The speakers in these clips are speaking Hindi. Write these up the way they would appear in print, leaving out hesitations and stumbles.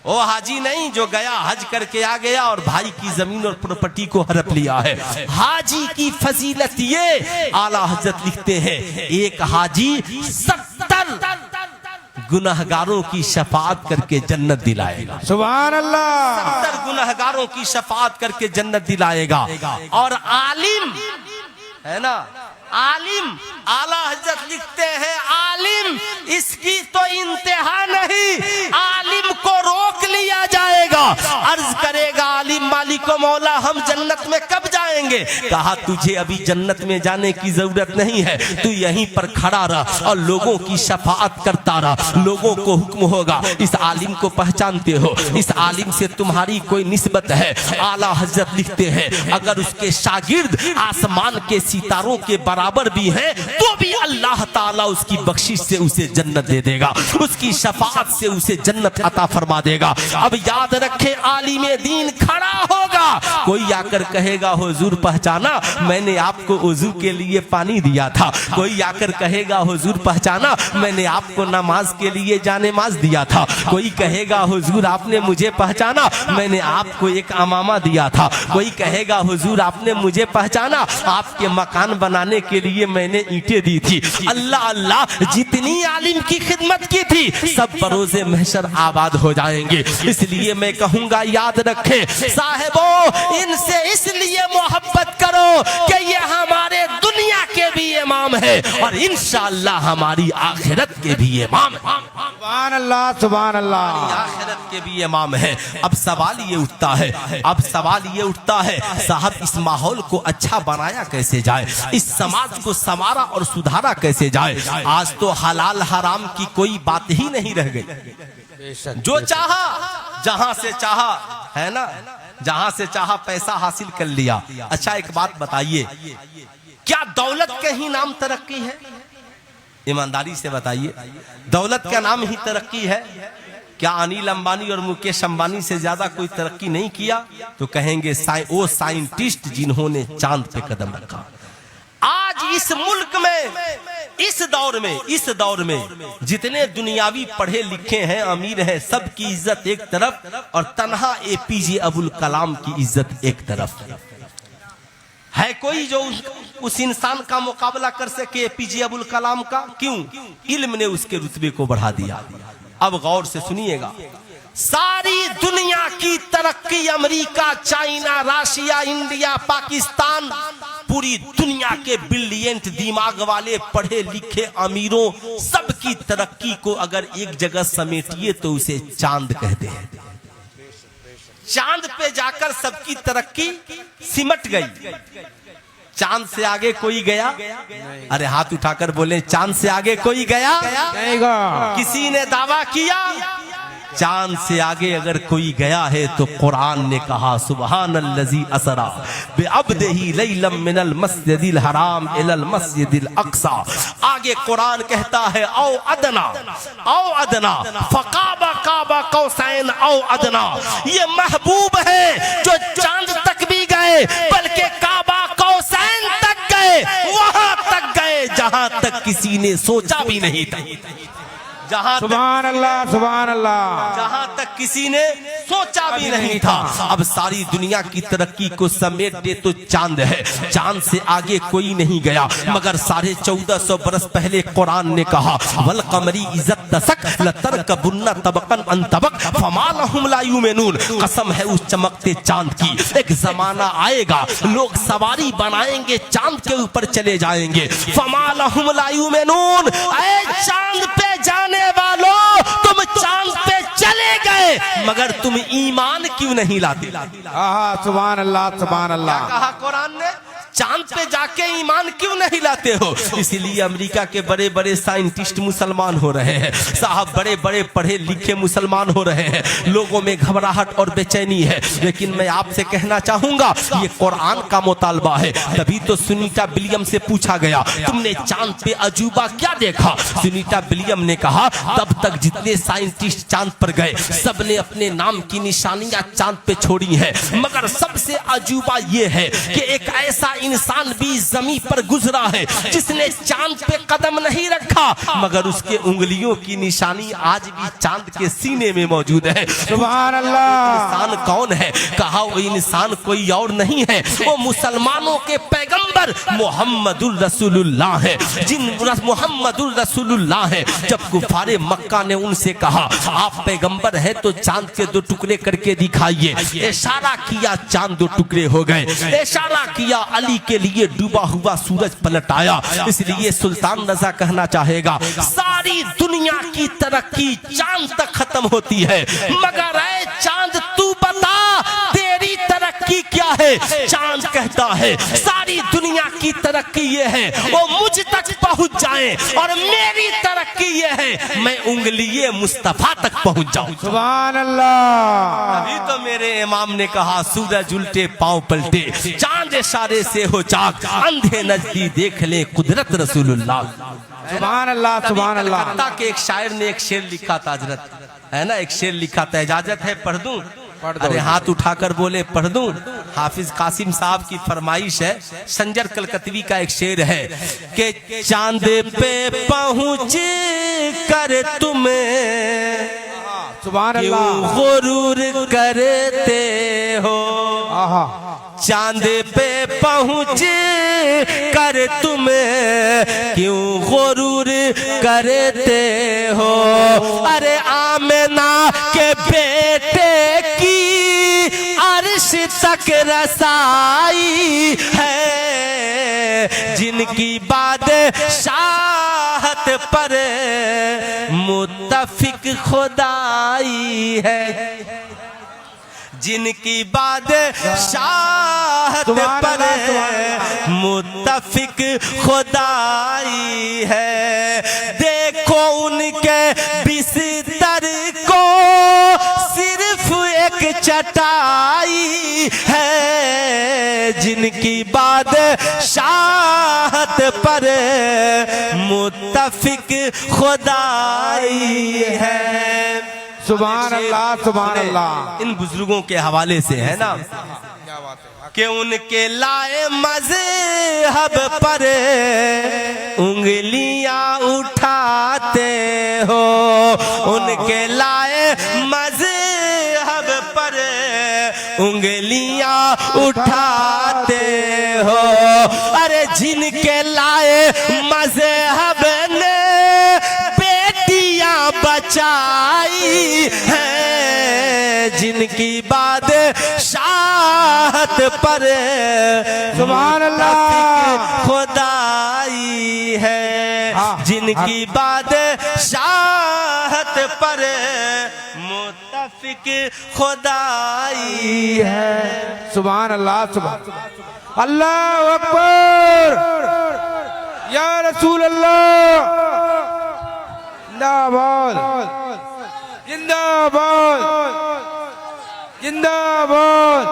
वो हाजी नहीं जो गया हज करके आ गया और भाई की जमीन और प्रॉपर्टी को हड़प लिया है। हाजी की फजीलत ये, आला हजरत लिखते हैं एक हाजी 70 गुनहगारों की शफाअत करके जन्नत दिलाएगा। सुभान अल्लाह। 70 गुनहगारों की शफाअत करके जन्नत दिलाएगा। और आलिम है ना, आलिम, आला हजरत लिखते हैं आलिम इसकी तो इंतहा नहीं, आलिम को रोक लिया जाएगा। अर्ज करेगा आलिम मालिको मौला हम जन्नत में कब जाएंगे? कहा तुझे अभी जन्नत में जाने की जरूरत नहीं है, तू यहीं पर खड़ा रह और लोगों की शफाअत करता रह। लोगों को हुक्म होगा, इस आलिम को पहचानते हो, इस आलिम से तुम्हारी कोई निस्बत है। आला हजरत लिखते हैं अगर उसके शागिर्द आसमान के सितारों के बराबर भी है तो भी अल्लाह ताला उसकी बख्शिश से उसे जन्नत दे देगा, उसकी शफाअत से उसे जन्नत अता फरमा देगा। अब याद रखे आलिम दीन खड़ा होगा, कोई आकर कहेगा हुजूर पहचाना मैंने आपको वजू के लिए पानी दिया था, कोई आकर कहेगा हुजूर पहचाना मैंने आपको नमाज के लिए जानेमाज दिया था, कोई कहेगा हुजूर आपने मुझे पहचाना मैंने आपको एक अमामा दिया था, कोई कहेगा हुजूर आपने मुझे पहचाना आपके मकान बनाने के लिए मैंने ईंटें दी थी। अल्लाह अल्लाह जितनी आलिम की खिदमत की थी सब बरोज़े महशर आबाद हो जाएंगे। इसलिए मैं कहूंगा याद रखें साहिबों, इनसे इसलिए मोहब्बत करो कि ये हमारे दुनिया के भी इमाम है और इंशाअल्लाह हमारी आखिरत के भी इमाम है। सुभान अल्लाह, सुभान अल्लाह। आखिरत के भी इमाम है। अब सवाल ये उठता है साहब इस माहौल को अच्छा बनाया कैसे जाए, इस समाज को संवारा और सुधारा कैसे जाए। आज तो हलाल हराम की कोई बात ही नहीं रह गई। जो चाहा जहां से चाहा है ना, जहां से चाहा पैसा हासिल कर लिया। अच्छा एक बात बताइए, क्या दौलत के ही नाम तरक्की है? ईमानदारी से बताइए, दौलत का नाम ही तरक्की है? क्या अनिल अंबानी और मुकेश अंबानी से ज्यादा कोई तरक्की नहीं किया? तो कहेंगे वो साइंटिस्ट जिन्होंने चांद पे कदम रखा। आज इस मुल्क में इस दौर में जितने दुनियावी पढ़े लिखे हैं अमीर हैं सबकी इज्जत एक तरफ और तन्हा एपीजे अबुल कलाम की इज्जत एक तरफ। है कोई जो उस इंसान का मुकाबला कर सके एपीजे अबुल कलाम का? क्यों? इल्म ने उसके रुतबे को बढ़ा दिया। अब गौर से सुनिएगा, सारी दुनिया की तरक्की America, China, Russia, India, Pakistan, पूरी दुनिया के ब्रिलियंट दिमाग वाले पढ़े लिखे अमीरों सबकी तरक्की को अगर एक जगह समेटिए तो उसे चांद कहते हैं। चांद पे जाकर सबकी तरक्की सिमट गई। चांद से आगे कोई गया? अरे हाथ उठाकर बोले चांद से आगे कोई गया? किसी ने दावा किया? चांद से आगे अगर कोई गया है तो कुरान ने कहा सुब्हानल्लज़ी असरा बिअब्दिही लैलम मिनल मस्जिदिल हराम इलल मस्जिदिल अक्सा। आगे कुरान कहता है औ अदना फकाबा काबा कौसैन औ अदना। ये महबूब है जो चांद तक भी गए, बल्कि काबा कौसैन तक गए, वहां तक गए जहां तक किसी ने सोचा भी नहीं था। सुभान अल्लाह, सुभान अल्लाह। जहां तक किसी ने सोचा भी नहीं था। अब सारी दुनिया की तरक्की को समेट दे तो चांद है, चांद से आगे कोई नहीं गया। मगर 1450 बरस पहले कुरान ने कहा वल कमरी इज्जत तसक लतरकबुन्ना तबकन अन तबक फमा लहुम ला युमिनून। कसम है उस चमकते चांद की, एक जमाना आएगा लोग सवारी बनाएंगे चांद के ऊपर चले जाएंगे। फमा लहुम ला युमिनून, ऐ चांद पे जाने वालों तुम चांद पे चले गए मगर तुम ईमान क्यों नहीं लाते? सुभान अल्लाह, सुभान अल्लाह। क्या कहा कुरान ने? चांद पे जाके ईमान क्यों नहीं लाते हो? इसीलिए अमेरिका के बड़े बड़े साइंटिस्ट मुसलमान हो रहे हैं साहब, बड़े बड़े पढ़े लिखे मुसलमान हो रहे हैं। लोगों में घबराहट और बेचैनी है। लेकिन मैं आपसे कहना चाहूंगा ये कुरान का मुतालबा है। तभी तो सुनीता विलियम से पूछा गया तुमने चांद पे अजूबा क्या देखा? सुनीता विलियम ने कहा तब तक जितने साइंटिस्ट चांद पर गए सबने अपने नाम की निशानियां चांद पे छोड़ी हैं, मगर सबसे अजूबा ये है कि एक ऐसा इंसान भी जमीन पर गुजरा है जिसने चांद पे कदम नहीं रखा, मगर उसके उंगलियों की निशानी आज भी चांद के सीने में मौजूद है। सुभान अल्लाह। इंसान कौन है? कहा वो इंसान कोई और नहीं है, वो मुसलमानों के पैगंबर मोहम्मदुर रसूलुल्लाह है। जिन मोहम्मदुर रसूलुल्लाह है, जब कुफारे मक्का ने उनसे कहा आप पैगंबर हैं तो चांद के 2 टुकड़े करके दिखाइए, इशारा किया चांद 2 टुकड़े हो गए, इशारा किया अली के लिए डूबा हुआ सूरज पलट आया। इसलिए सुल्तान रजा कहना चाहेगा सारी दुनिया की तरक्की चांद तक खत्म होती है, मगर ऐ चांद तू बता तेरी तरक्की क्या है? चांद कहता है सारी दुनिया की तरक्की ये है वो मुझ तक पहुंच जाए, और मेरी तरक्की ये है मैं उंगलिये मुस्तफा तक पहुंच जाऊं। सुभान अल्लाह। अभी तो मेरे इमाम ने कहा सूरज उल्टे पांव पलटे, चांद इशारे से हो चाक, अंधे नजदी देख ले कुदरत रसूलुल्लाह। सुभान अल्लाह। सुभान अल्लाह। कलकत्ता के एक शायर ने एक शेर लिखा था हजरत, है ना, एक शेर लिखा था, इजाजत है पढ़ दूं? अरे हाथ उठाकर बोले पढ़ दूं। हाफिज कासिम साहब की फरमाइश है, संजर कलकत्वी का एक शेर है कि चांद पे पहुंच कर तुम्हें सुभान क्यों अल्लाह। गुरूर करते हो, चांद पे पहुंच कर तुम्हें क्यों गुरूर करते हो। अरे आमिना के बेटे की अर्श तक रसाई है, जिनकी बादशाहत पर मुत्तफिक खुदाई है, जिनकी बादशाहत पर मुत्तफिक खुदाई है। देखो उनके बिस्तर को सिर्फ एक चटाई है, जिनकी बादशाहत पर मुत्तफिक खुदाई है। सुभान अल्लाह। सुभान अल्लाह। इन बुजुर्गों के हवाले से है ना कि उनके लाए मज़हब पर उंगलियां उठाते हो, उनके लाए मज़हब पर उंगलियां उठाते हो। अरे जिनके लाए मज़हब ने बेटियां बचाई है, जिनकी बादशाहत पर सुभान अल्लाह खुदाई है, जिनकी बादशाहत पर मुत्तफिक खुदाई है। सुभान अल्लाह। सुभान अल्लाह अकबर या रसूल अल्लाह। जिंदाबाद जिंदाबाद जिंदाबाद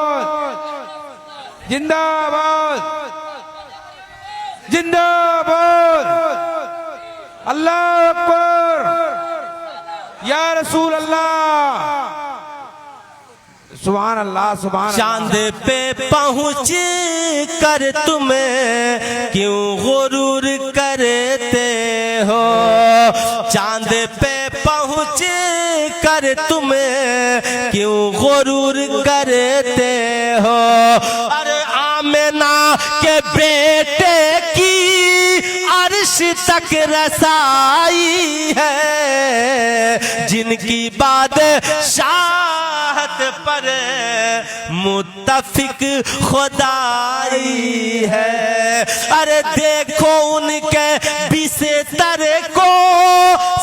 जिंदाबाद जिंदाबाद। अल्लाह अकबर या रसूल अल्लाह। सुभान अल्लाह। सुभान चांद पे पहुंच कर तुम्हें क्यों गुरूर करते हो, चांद पे पहुंच कर तुम्हें क्यों गुरूर करते हो। अरे आमिना के बेटे की अर्श तक रसाई है, जिनकी बादशाहत पर मुत्तफिक खुदाई है। अरे देखो उनके बिस्तर को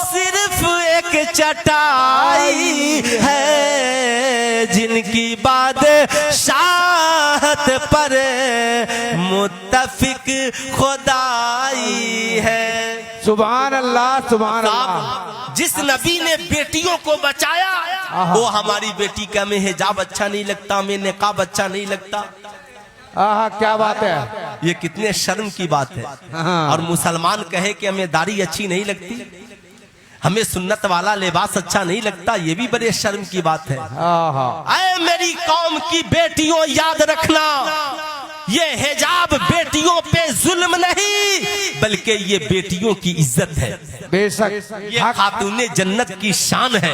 सिर्फ एक चटाई है, जिनकी बादशाहत पर मुत्तफिक खुदाई है। सुभान अल्लाह। सुभान अल्लाह। जिस नबी ने बेटियों को बचाया वो हमारी बेटी का में हिजाब अच्छा नहीं लगता, में निकाब अच्छा नहीं लगता। आहा क्या बात है। ये कितने शर्म की बात है। और मुसलमान कहे कि हमें दाढ़ी अच्छी नहीं लगती, हमें सुन्नत वाला लिबास अच्छा नहीं लगता, ये भी बड़े शर्म की बात है। ऐ मेरी कौम की बेटियों याद रखना, ये हिजाब बेटियों पे जुल्म नहीं बल्कि ये बेटियों की इज्जत है। बेशक ये खातूने जन्नत की शान है।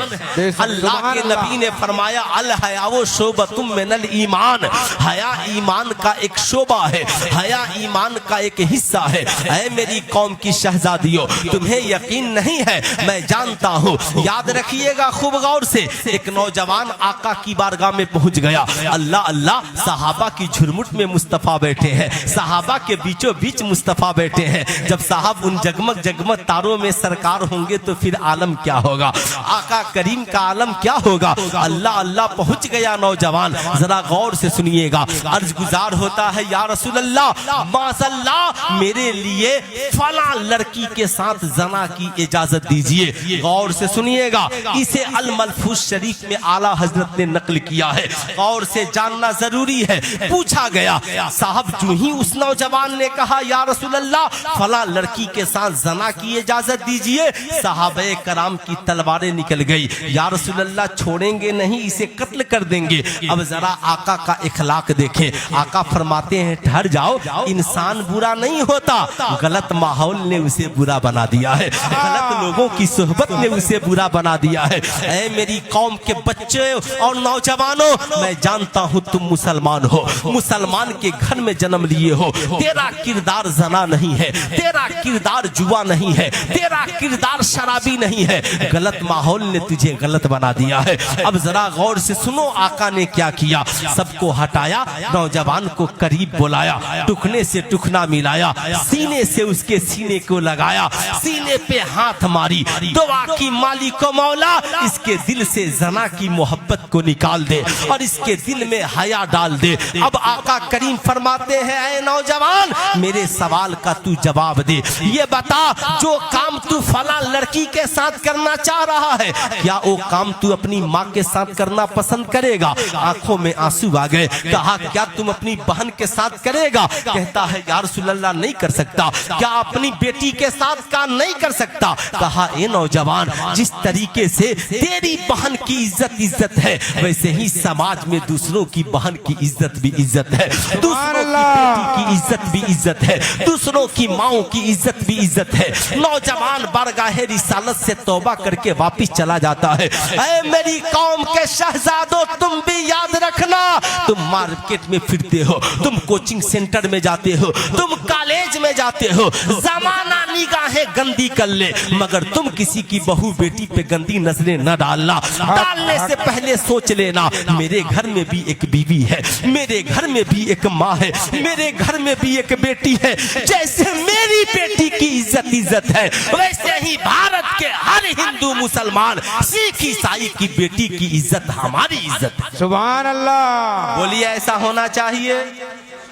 अल्लाह के नबी ने फरमाया अल हयाओ शोबतुम मिनल ईमान, हया ईमान का एक शोबा है, हया ईमान का एक हिस्सा है। ऐ मेरी कौम की शहजादियों, तुम्हें यकीन नहीं है, मैं जानता हूँ। याद रखिएगा खूब गौर से। एक नौजवान आका की बारगाह में पहुंच गया। अल्लाह अल्लाह, सहाबा की झुरमुट में मुस्तफा बैठे हैं, सहाबा के बीचों बीच मुस्तफा बैठे हैं। जब साहब उन जगमग जगमग तारों में सरकार होंगे तो फिर आलम क्या होगा, आका करीम का आलम क्या होगा। अल्लाह अल्लाह पहुंच गया नौजवान। जरा गौर से सुनिएगा। अर्ज गुजार होता है या रसूल अल्लाह, माशअल्लाह मेरे लिए फला लड़की के साथ जना की इजाजत दीजिए। गौर से सुनिएगा। इसे अल मलफूज शरीफ में आला हजरत ने नकल किया है। गौर से जानना जरूरी है। पूछा गया साहब, जो ही उस नौजवान ने कहा या रसूल अल्लाह फला लड़की के साथ जना की इजाजत दीजिए, साहबे कराम की तलवारें निकल गई। या रसूल अल्लाह छोड़ेंगे नहीं, इसे कत्ल कर देंगे। अब जरा आका का इखलाक देखें। आका फरमाते हैं ठहर जाओ, इंसान बुरा नहीं होता, गलत माहौल ने उसे बुरा बना दिया है, गलत लोगों की सोहबत ने उसे बुरा बना दिया है। ऐ मेरी कौम के बच्चे और नौजवानों, मैं जानता हूँ तुम मुसलमान हो, मुसलमान के घर में जन्म लिए हो। तेरा किरदार जना नहीं है, तेरा किरदार जुआ नहीं है, तेरा किरदार शराबी नहीं है, गलत माहौल ने तुझे गलत बना दिया है। अब जरा गौर से सुनो आका ने क्या किया। सबको हटाया, नौजवान को करीब बुलाया, टुकने से टुकना मिलाया, सीने से उसके सीने को लगाया, सीने पे हाथ मारी, दुआ की मालिक को मौला इसके दिल से जना की मोहब्बत को निकाल दे और इसके दिल में हया डाल दे। अब आका करीम फरमाते हैं ऐ नौजवान, मेरे सवाल का तू जवाब दे। ये बता, जो काम तू फला लड़की के साथ करना चाह रहा है, क्या वो काम तू अपनी माँ के साथ करना पसंद करेगा? आंखों में आंसू आ गए। कहा क्या तुम अपनी बहन के साथ करेगा? कहता है या रसूल अल्लाह नहीं कर सकता। क्या अपनी बेटी के साथ का नहीं कर सकता? कहा ए नौजवान, जिस तरीके से तेरी बहन की इज्जत है, वैसे ही समाज में दूसरों की बहन की इज्जत भी इज्जत है, दूसरों की बेटी की इज्जत भी इज्जत है, दूसरों की माओ की इज्जत भी इज्जत है। नौजवान बारगाहे रिसालत से तौबा करके वापिस चला जाता है। ऐ मेरी कौम के शहजादों, तुम भी याद रखना, तुम मार्केट में फिरते हो, तुम कोचिंग सेंटर में जाते हो, तुम कॉलेज में जाते हो, जमाना निगाहें गंदी कर ले, मगर तुम किसी की बहू बेटी पे गंदी नजरें न डालना। डालने से पहले सोच लेना, मेरे घर में भी एक बीवी है, मेरे घर में भी एक माँ है, मेरे घर में भी एक बेटी है। जैसे मेरी बेटी की इज्जत है, वैसे ही भारत के हर हिंदू मुसलमान सिख ईसाई की बेटी की इज्जत हमारी इज्जत है। सुभान अल्लाह। बोलिए ऐसा होना चाहिए।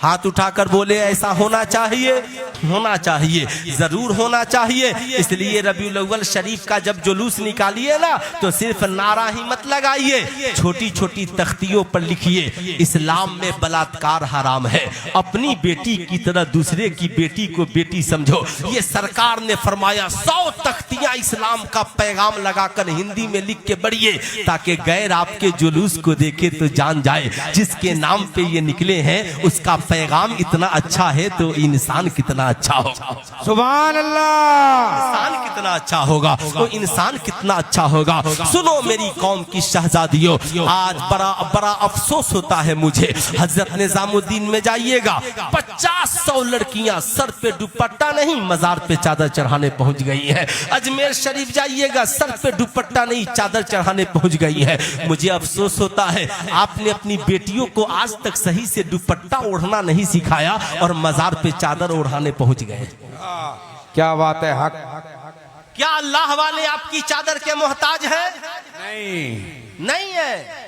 हाथ उठाकर बोले ऐसा होना चाहिए, होना चाहिए, जरूर होना चाहिए। इसलिए रबीउल अव्वल शरीफ का जब जुलूस निकालिए ना, तो सिर्फ नारा ही मत लगाइए, छोटी छोटी तख्तियों पर लिखिए इस्लाम में बलात्कार हराम है, अपनी बेटी की तरह दूसरे की बेटी को बेटी समझो। ये सरकार ने फरमाया 100 तख्तियां इस्लाम का पैगाम लगाकर हिंदी में लिख के बढ़िए, ताकि गैर आपके जुलूस को देखे तो जान जाए जिसके नाम पे ये निकले हैं उसका पैगाम इतना अच्छा है तो इंसान कितना अच्छा होगा। सुभान अल्लाह। इंसान कितना अच्छा होगा तो इंसान कितना अच्छा होगा। सुनो मेरी कौम की शहजादियों, आज बड़ा अफसोस होता है मुझे। हजरत निजामुद्दीन में जाइएगा, 50-100 लड़कियां सर पे दुपट्टा नहीं मजार पे चादर चढ़ाने पहुंच गई है। अजमेर शरीफ जाइएगा, सर पे दुपट्टा नहीं चादर चढ़ाने पहुंच गई है। मुझे अफसोस होता है आपने अपनी बेटियों को आज तक सही से दुपट्टा ओढ़ना नहीं सिखाया और मजार पे चादर ओढ़ाने पहुंच गए। क्या बात है, हक। क्या अल्लाह वाले आपकी चादर के मोहताज है? नहीं है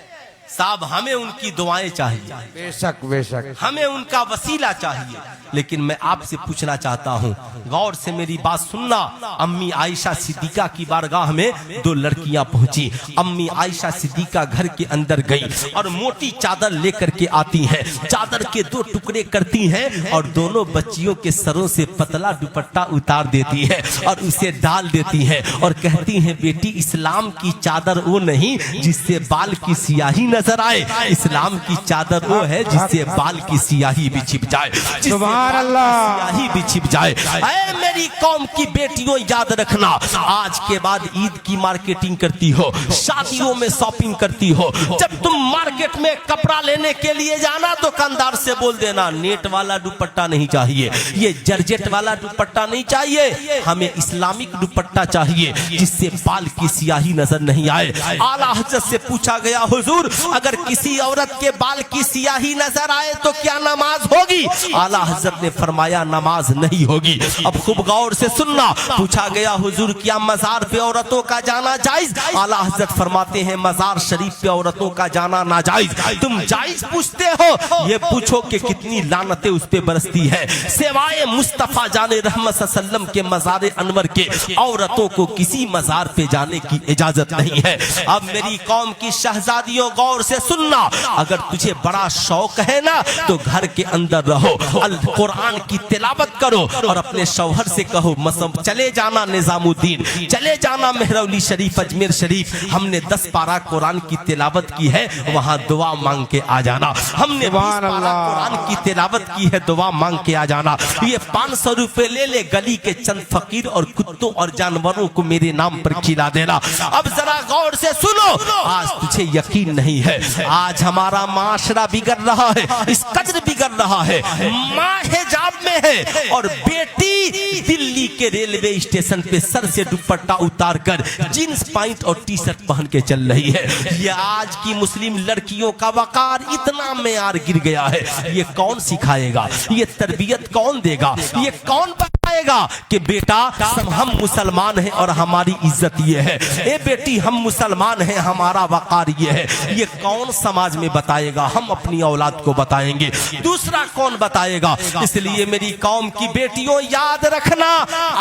साहब, हमें उनकी दुआएं चाहिए, बेशक बेशक, हमें उनका वसीला चाहिए। लेकिन मैं आपसे पूछना चाहता हूँ, गौर से मेरी बात सुनना। अम्मी आयशा सिद्दीका की बारगाह में 2 लड़कियां पहुंची। अम्मी आयशा सिद्दीका घर के अंदर गई और मोटी चादर लेकर के आती हैं, चादर के 2 टुकड़े करती हैं और दोनों बच्चियों के सरों से पतला दुपट्टा उतार देती है और उसे डाल देती है और कहती हैं बेटी, इस्लाम की चादर वो नहीं जिससे बाल की सियाही न नजर आए। इस्लाम की चादर वो है जिससे बाल की सियाही भी छिप जाए, सुभान अल्लाह। सियाही भी छिप जाए। ऐ मेरी कौम की बेटियों, याद रखना, आज के बाद ईद की मार्केटिंग करती हो, शादियों में शॉपिंग करती हो, जब तुम मार्केट में कपड़ा लेने के लिए जाना दुकानदार से बोल देना नेट वाला दुपट्टा नहीं चाहिए, ये जर्जेट वाला दुपट्टा नहीं चाहिए, हमें इस्लामिक दुपट्टा चाहिए जिससे बाल की सियाही नजर नहीं आए। आला हजरत से पूछा गया, हुजूर अगर किसी औरत के बाल की सियाही नजर आए तो क्या नमाज होगी? आला हजरत ने फरमाया नमाज नहीं होगी। अब खूब गौर से सुनना, पूछा गया हुजूर क्या मजार पे औरतों का जाना जायज? आला हजरत फरमाते हैं मजार शरीफ पे औरतों का जाना नाजायज। तुम जायज पूछते हो, ये पूछो कि कितनी लानतें उस पे बरसती है। सिवाय मुस्तफा जाने रहमत सल्लम के मजार अनवर के औरतों को किसी मजार पे जाने की इजाजत नहीं है। अब मेरी कौम की शहजादियों गौर से सुनना, अगर तुझे बड़ा शौक है ना तो घर के अंदर रहो, अल कुरान की तिलावत करो और अपने शौहर से कहो चले जाना निजामुद्दीन, चले जाना मेहरौली शरीफ, अजमेर शरीफ, हमने 10 पारा कुरान की तिलावत की है, वहाँ दुआ मांग के आ जाना। हमने 20 पारा कुरान की तिलावत की है, दुआ मांग के आ जाना। ये 500 रुपए ले ले, गली के चंद फकीर और कुत्तों और जानवरों को मेरे नाम पर खिला देना। अब जरा गौर से सुनो, आज तुझे यकीन नहीं है, आज हमारा माशरा बिगड़ रहा है, इस कदर बिगड़ रहा है, माँ हिजाब में है और बेटी दिल्ली के रेलवे स्टेशन पे सर से दुपट्टा उतार कर जींस पैंट और टी शर्ट पहन के चल रही है। ये आज की मुस्लिम लड़कियों का वकार इतना मेयार गिर गया है, ये कौन सिखाएगा? ये तरबियत कौन देगा? ये कौन बताएगा कि बेटा हम मुसलमान हैं और हमारी इज्जत ये है, ए बेटी हम मुसलमान हैं हमारा वकार ये है? ये कौन समाज में बताएगा? हम अपनी औलाद को बताएंगे, दूसरा कौन बताएगा? इसलिए मेरी कौम की बेटियों याद रखना,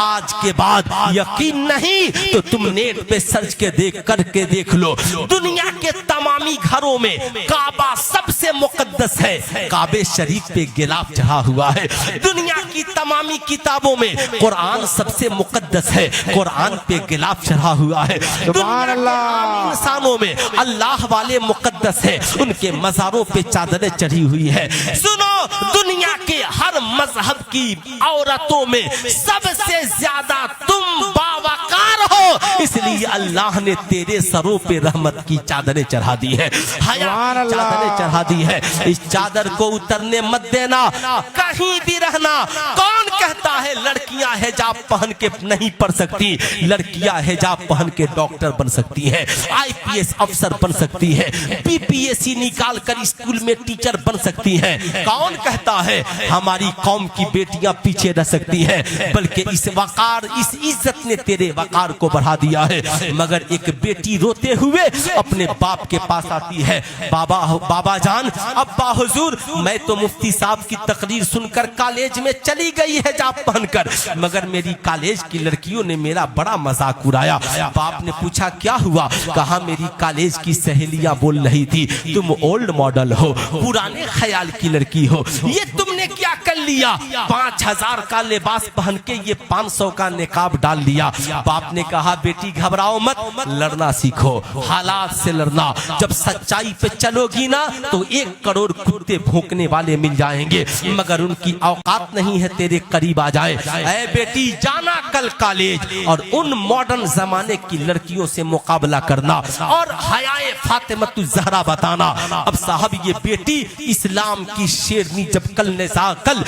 आज के बाद यकीन नहीं तो तुम नेट पे सर्च के करके देख लो, दुनिया के तमामी घरों में काबा सबसे मुकद्दस है, काबे शरीफ पे गिलाफ चढ़ा हुआ है। दुनिया की तमामी किताबों में कुरान सबसे मुकद्दस है, कुरान पे गिलाफ चढ़ा हुआ है। सुभान अल्लाह। इंसानों में अल्लाह वाले मुकद्दस है, उनके मज़ारों पे चादरें चढ़ी हुई है। सुनो, दुनिया के हर मजहब की औरतों में सबसे ज्यादा तुम बावकार हो, इसलिए अल्लाह ने तेरे सरों पे रहमत की चादरें चढ़ा दी है, हया की चादरें चढ़ा दी है। इस चादर को उतरने मत देना, कहीं भी रहना। कौन कहता है लड़कियां हिजाब पहन के नहीं पढ़ सकती? लड़कियां हिजाब पहन के डॉक्टर बन सकती हैं, IPS अफसर बन सकती है, BPSC निकाल कर स्कूल में टीचर बन सकती हैं। कौन कहता है हमारी कौम की बेटियां पीछे रह सकती हैं? बल्कि इस वकार, इस इज्जत ने तेरे वकार को बढ़ा दिया है। मगर एक बेटी रोते हुए अपने बाप के पास आती है, बाबा जान, अब्बा हुजूर, मैं तो मुफ्ती साहब की तकरीर सुनकर कॉलेज में चली गई है हिजाब पहनकर, मगर मेरी कॉलेज की लड़कियों ने मेरा बड़ा मजाक उड़ाया। बाप ने पूछा क्या हुआ? कहा मेरी कॉलेज की सहेलियां बोल रही थी तुम ओल्ड मॉडल हो, पुराने ख्याल की लड़की हो, ये तुमने क्या कर लिया? 5000 का लिबास पहन के ये 500 का निकाब डाल लिया। बाप ने कहा बेटी घबराओ मत, लड़ना सीखो, हालात से लड़ना। जब सच्चाई पे चलोगी ना तो 1 करोड़ कुत्ते भौंकने वाले मिल जाएंगे, मगर उनकी औकात नहीं है तेरे करीब आ जाए। ऐ बेटी जाना कल कॉलेज और उन मॉडर्न जमाने की लड़कियों से मुकाबला करना और हयाए फातिमतुज ज़हरा बताना। अब साहब ये बेटी इस्लाम की शेरनी जब कल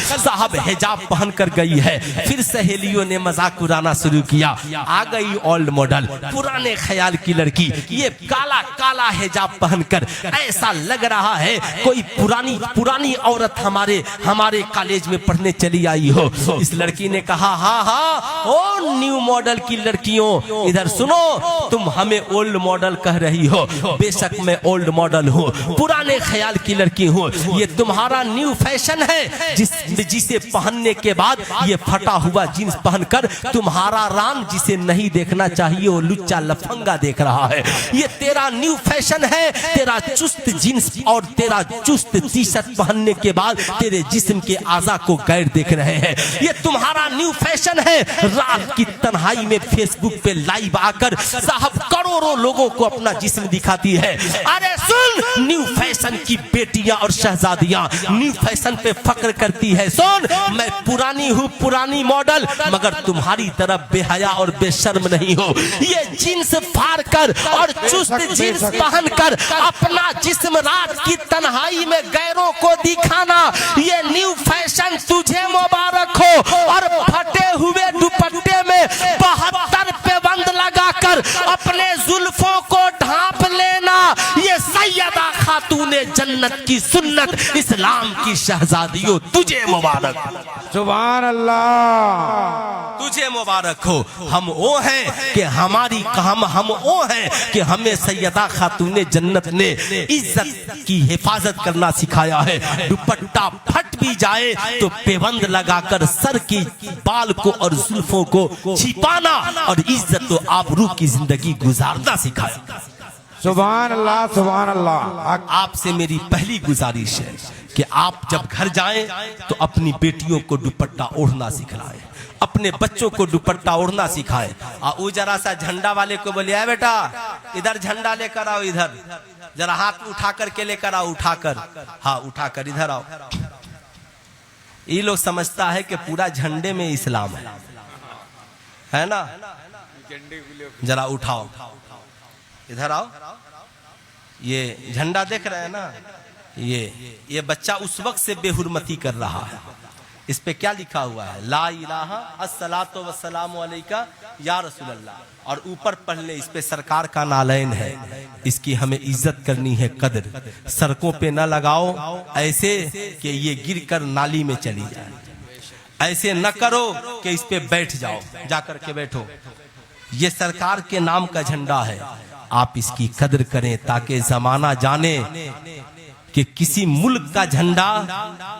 साहब हिजाब पहन कर गई है, फिर सहेलियों ने मजाक उड़ाना शुरू किया। आ गई ओल्ड मॉडल, पुराने ख्याल की लड़की, ये काला काला हिजाब पहनकर ऐसा लग रहा है कोई पुरानी औरत हमारे कॉलेज में पढ़ने चली आई हो। इस लड़की ने कहा हाँ, ओ न्यू मॉडल की लड़कियों इधर सुनो, तुम हमें ओल्ड मॉडल कह रही हो, बेशक मैं ओल्ड मॉडल हूँ, पुराने ख्याल की लड़की हूँ, ये तुम्हारा न्यू फैशन है जिसे पहनने के बाद ये फटा हुआ जीन्स पहनकर तुम्हारा रान जिसे नहीं देखना चाहिए वो लुच्चा लफंगा देख रहा है। ये तेरा न्यू फैशन है, तेरा चुस्त जीन्स और तेरा चुस्त टी शर्ट पहनने के बाद तेरे जिस्म के आज़ा को गैर देख रहे हैं। ये तुम्हारा न्यू फैशन है। रात की तन्हाई में फेसबुक पे लाइव आकर साहब करोड़ों लोगों को अपना जिस्म दिखाती है। अरे सुन, न्यू फैशन की बेटियां और शहजादियां न्यू फैशन पे फक्र करती है। सुन, मैं पुरानी हूँ, पुरानी मॉडल, मगर तुम्हारी तरफ बेहया और बेशर्म नहीं हो। ये जीन्स फाड़ कर और चुस्त जीन्स पहनकर अपना जिस्म रात की तन्हाई में गैरों को दिखाना, ये न्यू फैशन तुझे मुबारक हो। और फटे हुए दुपट्टे में 72 पे बंद लगाकर अपने जुल्फों को ढांप लेना, ये सैयदा खातूने जन्नत की सुन्नत इस्लाम की शहजादियों तुझे मुबारक, सुभान अल्लाह, तुझे मुबारक हो। हम वो हैं कि हमारी हम वो हैं कि हमें सैयदा खातूने जन्नत ने इज्जत की हिफाजत करना सिखाया है। दुपट्टा फट भी जाए तो पेबंद लगाकर सर की बाल को और जुल्फों को छिपाना और इज्जत तो आबरू की जिंदगी गुजारना सिखाया। सुभान अल्लाह, सुभान अल्लाह। आपसे मेरी पहली गुजारिश है कि आप जब घर जाएं तो अपनी बेटियों को दुपट्टा ओढ़ना सिखाएं, अपने बच्चों को दुपट्टा ओढ़ना सिखाएं। वो जरा सा झंडा वाले को बोलिए, बेटा इधर झंडा लेकर आओ, इधर जरा हाथ उठा कर के लेकर आओ, उठाकर, हाँ उठाकर इधर आओ। ये लोग समझता है कि पूरा झंडे में इस्लाम है ना। जरा उठाओ, इधर आओ। ये झंडा देख रहे हैं ना, ये बच्चा उस वक्त से बेहुरमती कर रहा है। इस पे क्या लिखा हुआ है? ला इलाहा अस्सलातु वस्सलामु अलैका या रसूल अल्लाह। और ऊपर पढ़ ले, इस पे सरकार का नालैन है। इसकी हमें इज्जत करनी है, कदर। सड़कों पे न लगाओ ऐसे कि ये गिर कर नाली में चली जाए। ऐसे न करो कि इस पे बैठ जाओ, जाकर के बैठो। ये सरकार के नाम का झंडा है, आप इसकी कदर करें ताकि जमाना जाने कि किसी मुल्क का झंडा,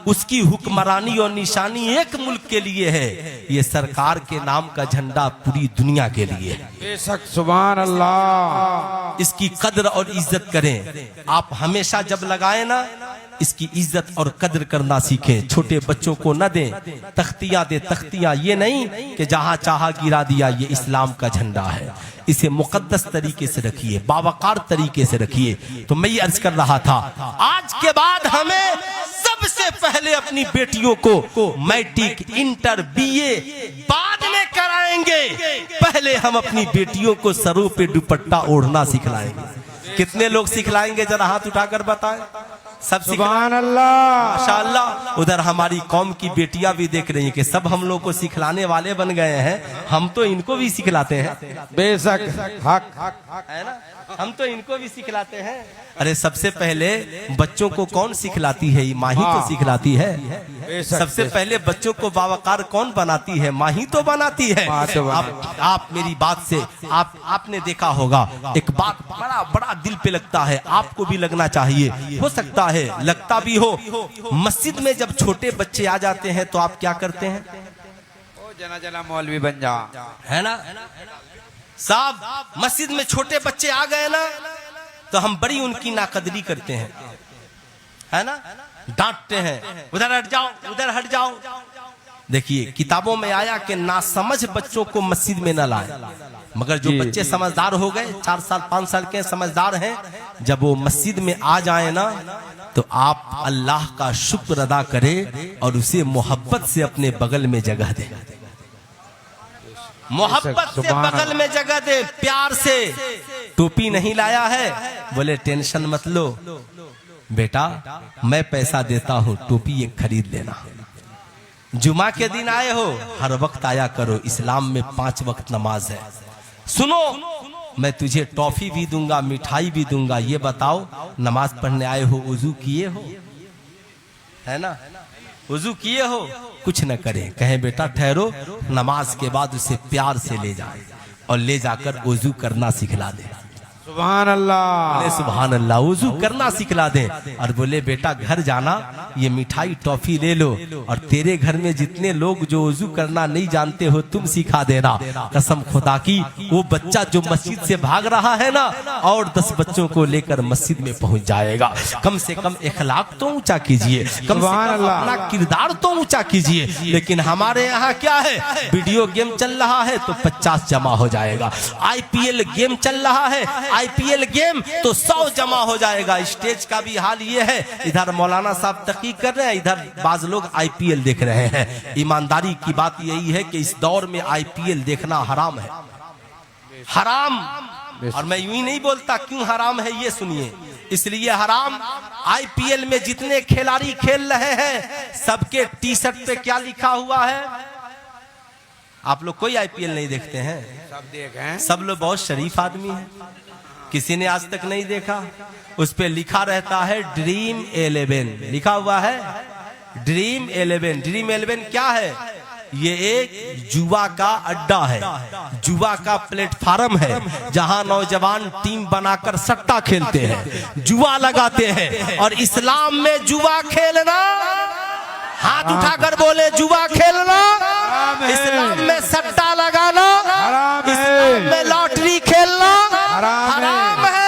उसकी हुक्मरानी और निशानी एक मुल्क के लिए है। ये सरकार के नाम का झंडा पूरी दुनिया के लिए है। बेशक, सुभान अल्लाह। इसकी कदर और इज्जत करें। आप हमेशा जब लगाए ना, इसकी इज्जत और कदर करना सीखें। छोटे बच्चों को न दें, तख्तियां दे, तख्तियां ये नहीं कि जहां चाहा गिरा दिया। ये इस्लाम का झंडा है, इसे मुकद्दस तरीके से रखिए, बावकार तरीके से रखिए। तो मैं ये अर्ज कर रहा था, आज के बाद हमें सबसे पहले अपनी बेटियों को मैट्रिक, इंटर, बीए बाद में कराएंगे। पहले हम अपनी बेटियों को सरों पे दुपट्टा ओढ़ना सिखलाएंगे। कितने लोग सिखलाएंगे? जरा हाथ उठाकर बताएं। सब सुभान अल्लाह, माशाअल्लाह। उधर हमारी कौम की बेटियां भी देख रही हैं कि सब हम लोग को सिखलाने वाले बन गए हैं। हम तो इनको भी सिखलाते हैं। बेशक, हक है ना, हम तो इनको भी सिखलाते हैं। अरे सबसे पहले बच्चों को कौन सिखलाती है? माँ ही तो सिखलाती है। सबसे पहले बच्चों को बावकार कौन बनाती है? माँ ही तो बनाती है। आप मेरी बात से आपने देखा होगा, एक बात बड़ा दिल पे लगता है, आपको भी लगना चाहिए। हो सकता है लगता भी हो। मस्जिद में जब छोटे बच्चे आ जाते हैं तो आप क्या करते हैं? जना जना मौलवी बन जा, है ना साहब। मस्जिद में छोटे बच्चे आ गए ना तो हम बड़ी उनकी नाकदरी करते हैं, है ना, डांटते हैं, उधर हट जाओ, उधर हट जाओ। देखिए किताबों में आया कि नासमझ बच्चों को मस्जिद में न लाए, मगर जो बच्चे समझदार हो गए, 4 साल 5 साल के समझदार हैं, जब वो मस्जिद में आ जाए ना तो आप अल्लाह का शुक्र अदा करें और उसे मोहब्बत से अपने बगल में जगह दें। मोहब्बत से बगल में जगह दे, प्यार से। टोपी नहीं लाया है, बोले टेंशन मत लो बेटा, मैं पैसा देता हूँ, टोपी एक खरीद लेना। जुमा के दिन आए हो, हर वक्त आया करो, इस्लाम में 5 वक्त नमाज है। सुनो, मैं तुझे टॉफी भी दूंगा, मिठाई भी दूंगा। ये बताओ, नमाज पढ़ने आए हो, वुजू किए हो? है ना, वुजू किए हो? कुछ न करें, कहें बेटा ठहरो, नमाज के बाद उसे प्यार से ले जाए और ले जाकर वुजू करना सिखला दे। सुभान अल्लाह। बोले सुभान अल्लाह। वुजू करना सिखला दें और बोले बेटा घर जाना, ये मिठाई टॉफी ले लो और तेरे घर में जितने लोग जो वुजू करना नहीं जानते हो तुम सिखा देना। कसम खुदा की वो बच्चा जो मस्जिद से भाग रहा है ना, और 10 बच्चों को लेकर मस्जिद में पहुंच जाएगा। कम से कम इखलाक तो ऊंचा कीजिए, कम से कम अपना किरदार तो ऊंचा कीजिए। लेकिन हमारे यहाँ क्या है, वीडियो गेम चल रहा है तो 50 जमा हो जाएगा, IPL गेम चल रहा है, IPL गेम तो 100 जमा हो जाएगा। स्टेज का भी हाल ये है, इधर मौलाना साहब तकीक कर रहे हैं, इधर बाज लोग IPL देख रहे हैं। ईमानदारी की बात यही है कि इस दौर में IPL देखना हराम है, हराम। और मैं यूं ही नहीं बोलता, क्यों हराम है ये सुनिए। इसलिए हराम, IPL में जितने खिलाड़ी खेल रहे हैं सबके टी शर्ट पे क्या लिखा हुआ है? आप लोग कोई IPL नहीं देखते हैं? सब देखें। सब लोग बहुत शरीफ आदमी हैं, किसी ने आज तक नहीं देखा। उस पे लिखा रहता है ड्रीम 11 लिखा हुआ है, ड्रीम 11। ड्रीम 11 क्या है? ये एक जुआ का अड्डा है, जुआ का प्लेटफार्म है, जहां नौजवान टीम बनाकर सट्टा खेलते हैं, जुआ लगाते हैं। और इस्लाम में जुआ खेलना, हाथ उठाकर बोले जुआ खेलना, इस्लाम में सट्टा लगाना, इस्लाम में लॉटरी खेलना हराम है।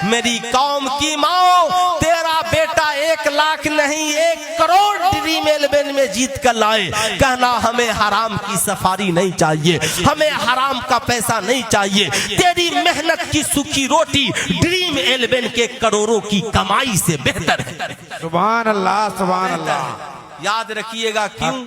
मेरी कौम की माओ, तेरा बेटा 1 लाख नहीं 1 करोड़ ड्रीम 11 में जीत कर लाए, कहना हमें हराम की सफारी नहीं चाहिए, हमें हराम का पैसा नहीं चाहिए। तेरी मेहनत की सूखी रोटी ड्रीम 11 के करोड़ों की कमाई से बेहतर है। सुभान अल्लाह, सुभान अल्लाह। याद रखिएगा, क्यों?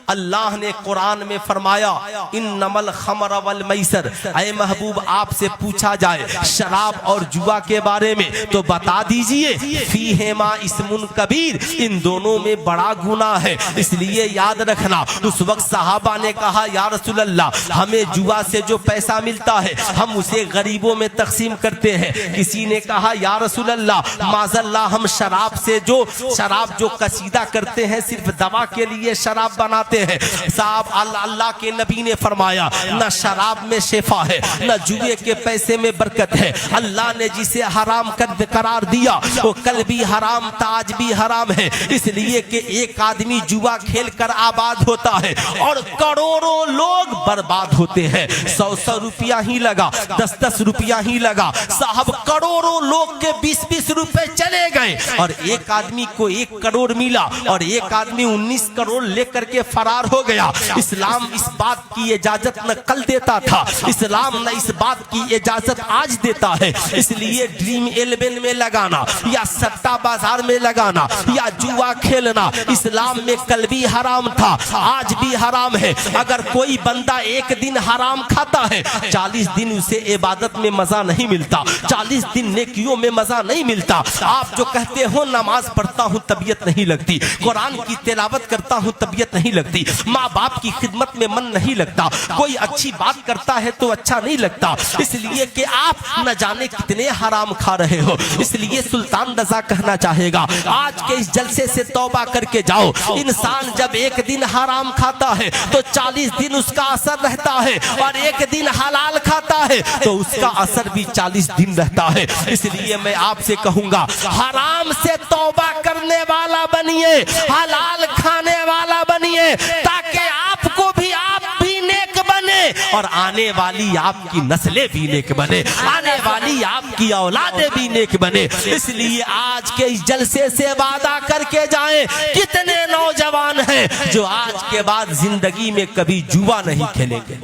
अल्लाह ने कुरान में फरमाया इन्नमल खमर वल मैसर। ऐ महबूब आपसे पूछा जाए शराब और जुआ के बारे में तो बता दीजिए, फीहिमा इस्मुन कबीर, इन दोनों में बड़ा गुनाह है। इसलिए याद रखना, उस वक्त सहाबा ने कहा या रसूल अल्लाह, हमें जुआ से जो पैसा मिलता है हम उसे गरीबों में तकसीम करते हैं। किसी ने कहा या रसूल अल्लाह, माज़ल्लाह हम शराब जो कसीदा करते हैं, सिर्फ दवा के लिए शराब बनाते हैं। साहब अल्लाह के नबी ने फरमाया न शराब में शिफा है, न जुए के पैसे में बरकत है। अल्लाह ने जिसे हराम कर करार दिया वो कल भी हराम था, आज भी हराम है। इसलिए कि एक आदमी जुआ खेल कर आबाद होता है और करोड़ों लोग बर्बाद होते हैं। 100 रुपया ही लगा, 10 रुपया ही लगा, साहब करोड़ों लोग के 20 रुपए चले गए और एक आदमी को 1 करोड़ मिला और एक आदमी 19 करोड़ लेकर के फरार हो गया। इस्लाम इस बात की इजाजत न कल देता था, इस्लाम न इस बात की इजाजत आज देता है। इसलिए ड्रीम 11 में लगाना या सट्टा बाजार में लगाना या जुआ खेलना इस्लाम में कल भी हराम था, आज भी हराम है। अगर कोई बंदा एक दिन हराम खाता है, 40 दिन उसे इबादत में मजा नहीं मिलता, 40 दिन नेकियों में मजा नहीं मिलता। आप जो कहते हो नमाज पढ़ता हूँ तबीयत नहीं लगती, कुरान की तिलावत करता हूँ तबीयत नहीं लगती, माँ बाप की खिदमत में मन नहीं लगता, कोई अच्छी बात करता है तो अच्छा नहीं लगता, इसलिए कि आप न जाने कितने हराम खा रहे हो। इसलिए सुल्तान रजा कहना चाहेगा, आज के इस जलसे से तौबा करके जाओ। इंसान जब एक दिन हराम खाता है तो 40 दिन उसका असर रहता है और एक दिन हलाल खाता है तो उसका असर भी 40 दिन रहता है। इसलिए मैं आपसे कहूंगा, हराम से तौबा करने वाला बनिए, हलाल खाने वाला बनिए, ताकि आपको भी आप भी नेक बने और आने वाली आपकी नस्लें भी नेक बने, आने वाली आपकी औलादें भी नेक बने। इसलिए आज के इस जलसे से वादा करके जाएं, कितने नौजवान हैं जो आज के बाद जिंदगी में कभी जुआ नहीं खेलेंगे?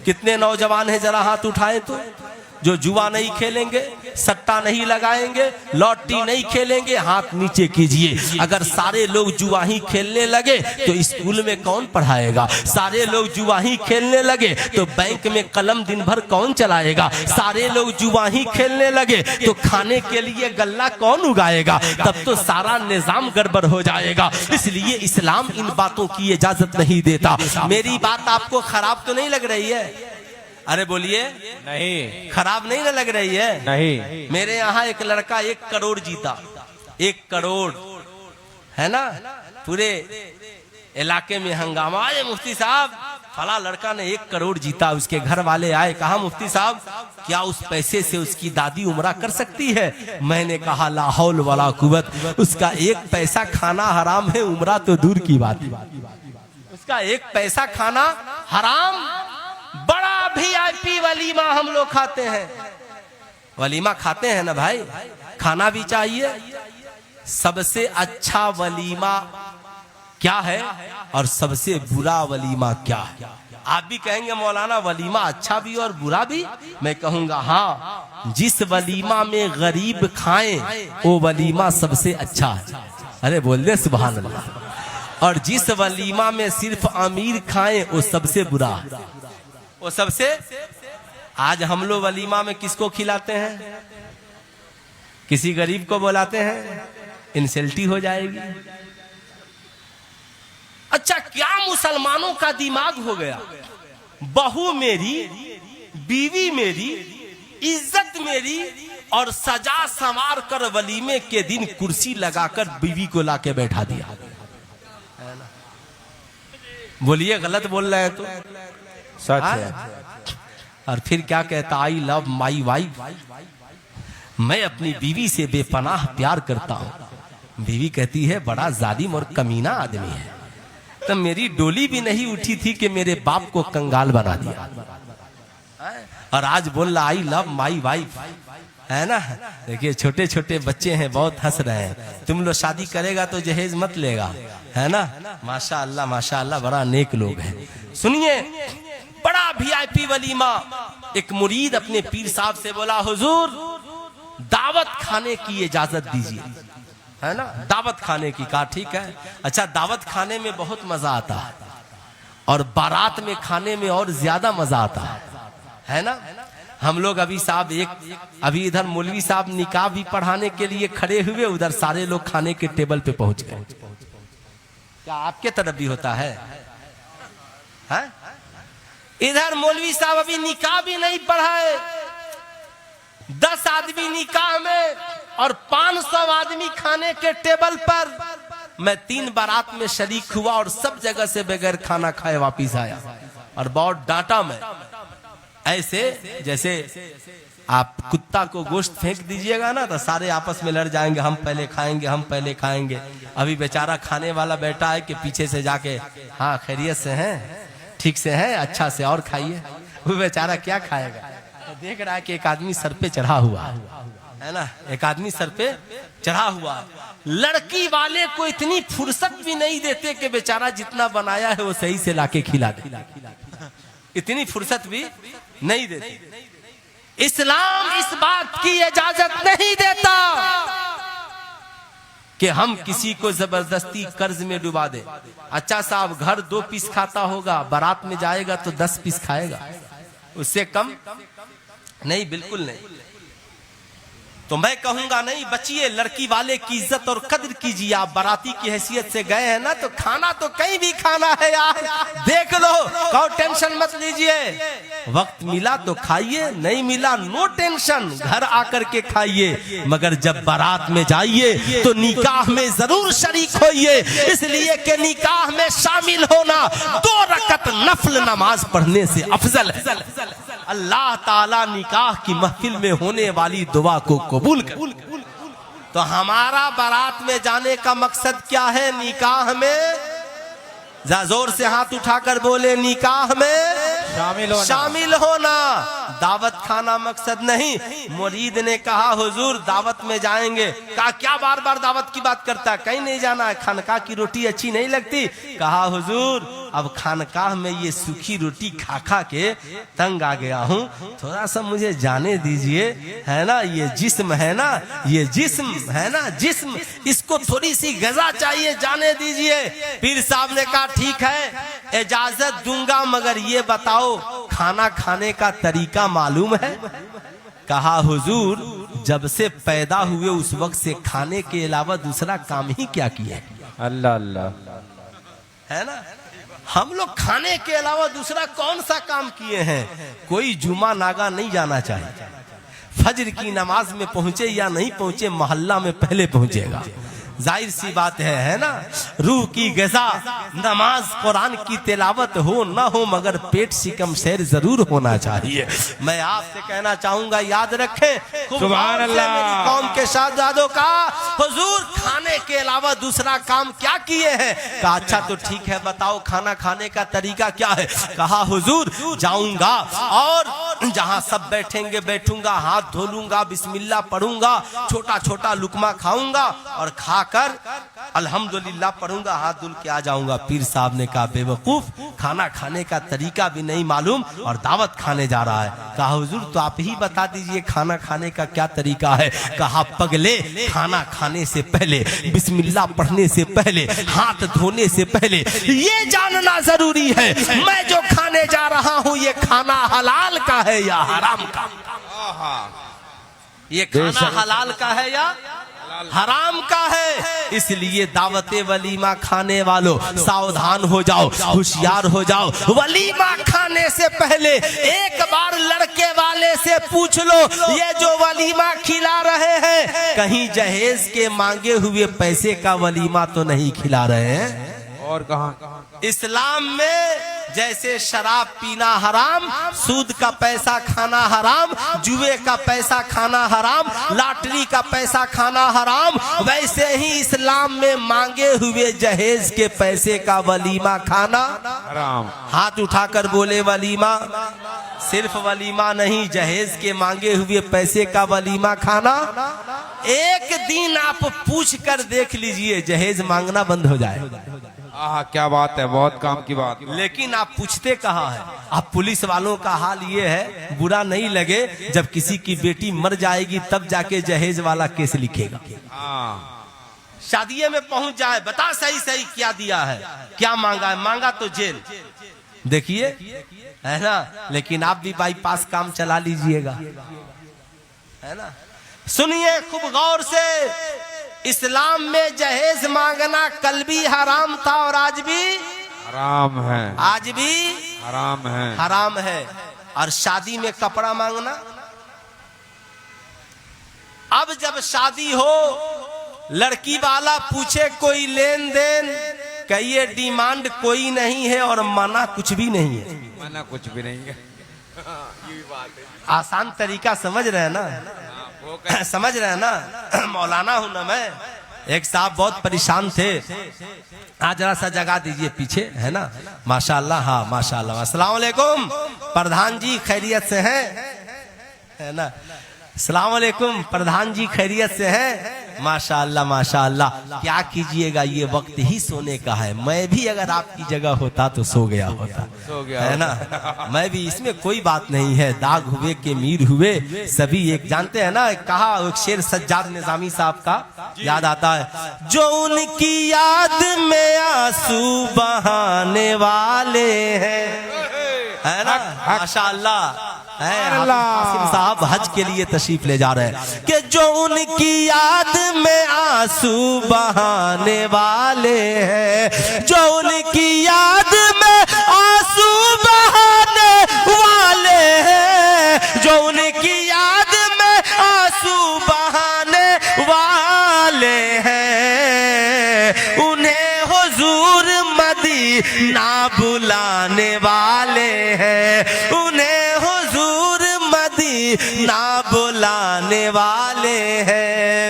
कितने नौजवान हैं जरा हाथ उठाएं तो, जो जुआ नहीं खेलेंगे, सट्टा नहीं लगाएंगे, लॉटरी नहीं खेलेंगे, हाथ नीचे कीजिए। अगर सारे लोग जुआ ही खेलने लगे तो स्कूल में कौन पढ़ाएगा? सारे लोग जुआ ही खेलने लगे तो बैंक में कलम दिन भर कौन चलाएगा? सारे लोग जुआ ही खेलने लगे तो खाने के लिए गल्ला कौन उगाएगा? तब तो सारा निजाम गड़बड़ हो जाएगा। इसलिए इस्लाम इन बातों की इजाजत नहीं देता। मेरी बात आपको खराब तो नहीं लग रही है? अरे बोलिए, नहीं, खराब नहीं ना लग रही है? नहीं। मेरे यहाँ एक लड़का 1 करोड़ जीता, 1 करोड़, है ना? पूरे इलाके में हंगामा, अरे मुफ्ती साहब फला लड़का ने 1 करोड़ जीता। उसके घर वाले आए, कहा मुफ्ती साहब क्या उस पैसे से उसकी दादी उम्रा कर सकती है? मैंने कहा ला हौल वला कुव्वत, उसका 1 पैसा खाना हराम है, उम्रा तो दूर की बात है। उसका 1 पैसा खाना हराम। बड़ा VIP वलीमा हम लोग खाते हैं। वलीमा खाते हैं ना भाई, खाना भी चाहिए। सबसे अच्छा वलीमा क्या है और सबसे बुरा वलीमा क्या है? आप भी कहेंगे मौलाना वलीमा अच्छा भी और बुरा भी। मैं कहूंगा हाँ, जिस वलीमा में गरीब खाएं वो वलीमा सबसे अच्छा है। अरे बोल दे सुभान अल्लाह। और जिस वलीमा में सिर्फ अमीर खाएं वो सबसे बुरा है। वो सबसे, आज हम लोग वलीमा में किसको खिलाते हैं? किसी गरीब को बुलाते हैं, इंसल्टी हो जाएगी। अच्छा, क्या मुसलमानों का दिमाग हो गया, बहू मेरी, बीवी मेरी, इज्जत मेरी, और सजा संवार कर वलीमे के दिन कुर्सी लगाकर बीवी को लाके बैठा दिया। बोलिए गलत बोल रहे हैं तो सच है। और फिर क्या कहता, आई लव माई वाइफ, मैं अपनी बीवी से बेपनाह प्यार करता हूं। बीवी कहती है बड़ा जालिम और कमीना आदमी है। तो मेरी डोली भी नहीं उठी थी कि मेरे बाप को कंगाल बना दिया। और आज बोल रहा आई लव माई वाइफ, है ना। देखिए छोटे छोटे बच्चे हैं, बहुत हंस रहे हैं। तुम लोग शादी करेगा तो जहेज मत लेगा, है ना। माशाअल्लाह माशाअल्लाह, बड़ा नेक लोग हैं। सुनिए, बड़ा VIP वलीमा। एक मुरीद अपने पीर साहब से बोला, हुजूर दावत खाने की इजाजत दीजिए, है ना। दावत खाने की, कहा ठीक है। अच्छा, दावत खाने में बहुत मजा आता है और बारात में खाने में और ज्यादा मजा आता है ना। हम लोग अभी इधर मौलवी साहब निकाह भी पढ़ाने के लिए खड़े हुए, उधर सारे लोग खाने के टेबल पे पहुंच गए। क्या आपके तरफ भी होता है? इधर मौलवी साहब अभी निकाह भी नहीं पढ़ाए, 10 आदमी निकाह में और 500 आदमी खाने के टेबल पर। मैं 3 बारात में शरीक हुआ और सब जगह से बगैर खाना खाए वापिस आया और बहुत डांटा मैं। ऐसे जैसे आप कुत्ता को गोश्त फेंक दीजिएगा ना तो सारे आपस में लड़ जाएंगे, हम पहले खाएंगे, हम पहले खाएंगे। अभी बेचारा खाने वाला बैठा है कि पीछे से जाके, हाँ खैरियत से हैं, ठीक से है, अच्छा से और खाइए। वो बेचारा क्या खाएगा? तो देख रहा है कि एक आदमी सर पे चढ़ा हुआ है ना, एक आदमी सर पे चढ़ा हुआ है। लड़की वाले को इतनी फुर्सत भी नहीं देते कि बेचारा जितना बनाया है वो सही से लाके खिला दे, इतनी फुर्सत भी नहीं देते। इस्लाम इस बात की इजाजत नहीं देता कि हम किसी को जबरदस्ती कर्ज में डुबा दे। अच्छा साहब, घर 2 पीस खाता होगा, बारात में जाएगा तो 10 पीस खाएगा, उससे कम नहीं, बिल्कुल नहीं। तो मैं कहूंगा नहीं, बचिए, लड़की वाले की इज्जत और कद्र कीजिए। आप बाराती की हैसियत से गए हैं ना, तो खाना तो कहीं भी खाना है यार, देख लो, कोई टेंशन मत लीजिए। वक्त मिला तो खाइए, नहीं मिला नो टेंशन, घर आकर के खाइए। मगर जब बारात में जाइए तो निकाह में जरूर शरीक होइए, इसलिए कि निकाह में शामिल होना 2 रकत नफल नमाज पढ़ने से अफजल है। अल्लाह ताला निकाह की महफिल में होने वाली दुआ को कबूल कर। तो हमारा बारात में जाने का मकसद क्या है? निकाह में, जोर से हाथ उठाकर बोले, निकाह में शामिल होना, दावत खाना मकसद नहीं। मुरीद ने कहा हुजूर दावत में जाएंगे। कहा क्या बार बार दावत की बात करता, कहीं नहीं जाना है, खानकाह की रोटी अच्छी नहीं लगती। कहा हुजूर अब खानकाह में ये सूखी रोटी खा खा के तंग आ गया हूँ, थोड़ा सा मुझे जाने दीजिए, है ना। ये जिस्म है ना, ये जिस्म है ना, जिस्म, इसको थोड़ी सी गजा चाहिए, जाने दीजिए। पीर साहब ने कहा ठीक है, इजाजत दूंगा, मगर ये बताओ खाना खाने का तरीका मालूम है? कहा हुजूर जब से पैदा हुए उस वक्त से खाने के अलावा दूसरा काम ही क्या किया है? अल्लाह अल्लाह, है ना। हम लोग खाने के अलावा दूसरा कौन सा काम किए हैं? कोई जुमा नागा नहीं जाना चाहिए। फजर की नमाज में पहुंचे या नहीं पहुंचे, मोहल्ला में पहले पहुंचेगा। जाहिर सी बात है ना। रूह की ग़िज़ा नमाज कुरान की तिलावत हो ना हो, मगर पेट सिकम शेर जरूर होना चाहिए। मैं आपसे कहना चाहूंगा, याद रखें सुभान अल्लाह। मेरी कौम के शाहजादों का, हुजूर खाने के अलावा दूसरा काम क्या किए हैं? कहा अच्छा तो ठीक है, बताओ खाना खाने का तरीका क्या है? कहा हुजूर जाऊंगा और जहां सब बैठेंगे बैठूंगा, हाथ धो लूंगा, बिस्मिल्लाह पढ़ूंगा, छोटा छोटा लुकमा खाऊंगा और खाकर अल्हम्दुलिल्लाह पढ़ूंगा, हाथ धुल के आ जाऊंगा। पीर साहब ने कहा बेवकूफ, खाना खाने का तरीका भी नहीं मालूम और दावत खाने जा रहा है। कहा हुजूर तो आप ही बता दीजिए खाना खाने का क्या तरीका है? कहा पगले, खाना खाने से पहले, बिस्मिल्लाह पढ़ने से पहले, हाथ धोने से पहले ये जानना जरूरी है मैं जो खाने जा रहा हूं ये खाना हलाल का है या हराम का? ये खाना हलाल का है या हराम का है? इसलिए दावते वलीमा खाने वालों सावधान हो जाओ, होशियार हो जाओ। वलीमा खाने से पहले एक बार लड़के वाले से पूछ लो, ये जो वलीमा खिला रहे हैं कहीं जहेज के मांगे हुए पैसे का वलीमा तो नहीं खिला रहे हैं? और कहाँ? इस्लाम में जैसे शराब पीना हराम, सूद का पैसा खाना हराम, जुए का पैसा खाना हराम, लॉटरी का पैसा खाना हराम, वैसे ही इस्लाम में मांगे हुए जहेज के पैसे का वलीमा खाना हराम। हाथ उठाकर बोले वलीमा। सिर्फ वलीमा नहीं, जहेज के मांगे हुए पैसे का वलीमा खाना। एक दिन आप पूछ कर देख लीजिए, जहेज मांगना बंद हो जाए। क्या बात है, बहुत काम की बात। लेकिन आप पूछते कहाँ है? आप पुलिस वालों का हाल ये है, बुरा नहीं लगे, जब किसी की बेटी मर जाएगी तब जाके जहेज वाला केस लिखेगा। शादिये में पहुंच जाए, बता सही सही क्या दिया है, क्या मांगा है? मांगा तो जेल। देखिए है ना। लेकिन आप भी बाईपास काम चला लीजिएगा, है ना। सुनिए खूब गौर से, इस्लाम में जहेज मांगना कल भी हराम था और आज भी हराम है। आज भी हराम है, हराम है। और शादी में कपड़ा मांगना, अब जब शादी हो लड़की वाला पूछे कोई लेन देन, कहिए डिमांड कोई नहीं है और मना कुछ भी नहीं है। मना कुछ भी नहीं है। आसान तरीका समझ रहे हैं ना? समझ रहे हैं ना? मौलाना हूं ना मैं। एक साहब बहुत परेशान थे, आज जरा सा जगह दीजिए पीछे, है ना। माशाल्लाह, हाँ माशाल्लाह। अस्सलाम वालेकुम प्रधान जी, खैरियत से हैं? है ना। अस्सलाम वालेकुम प्रधान जी, खैरियत से हैं? माशाल्लाह माशाल्लाह। क्या कीजिएगा, ये वक्त ही सोने का है। मैं भी अगर आपकी जगह होता तो सो गया होता, है ना। मैं भी, इसमें कोई बात नहीं है। दाग हुए के मीर हुए सभी एक, जानते हैं ना। कहा एक शेर सज्जाद निजामी साहब का याद आता है, जो उनकी याद में आंसू बहाने वाले हैं, है ना। माशाल्लाह साहब हज के लिए तशरीफ ले जा रहे हैं कि जो उनकी याद में आंसू बहाने वाले हैं, जो उनकी याद में आंसू बहाने वाले हैं, जो उनकी याद में आंसू बहाने वाले हैं, उन्हें हुजूर मदीना बुलाने वाले हैं, उन्हें ना बुलाने वाले हैं।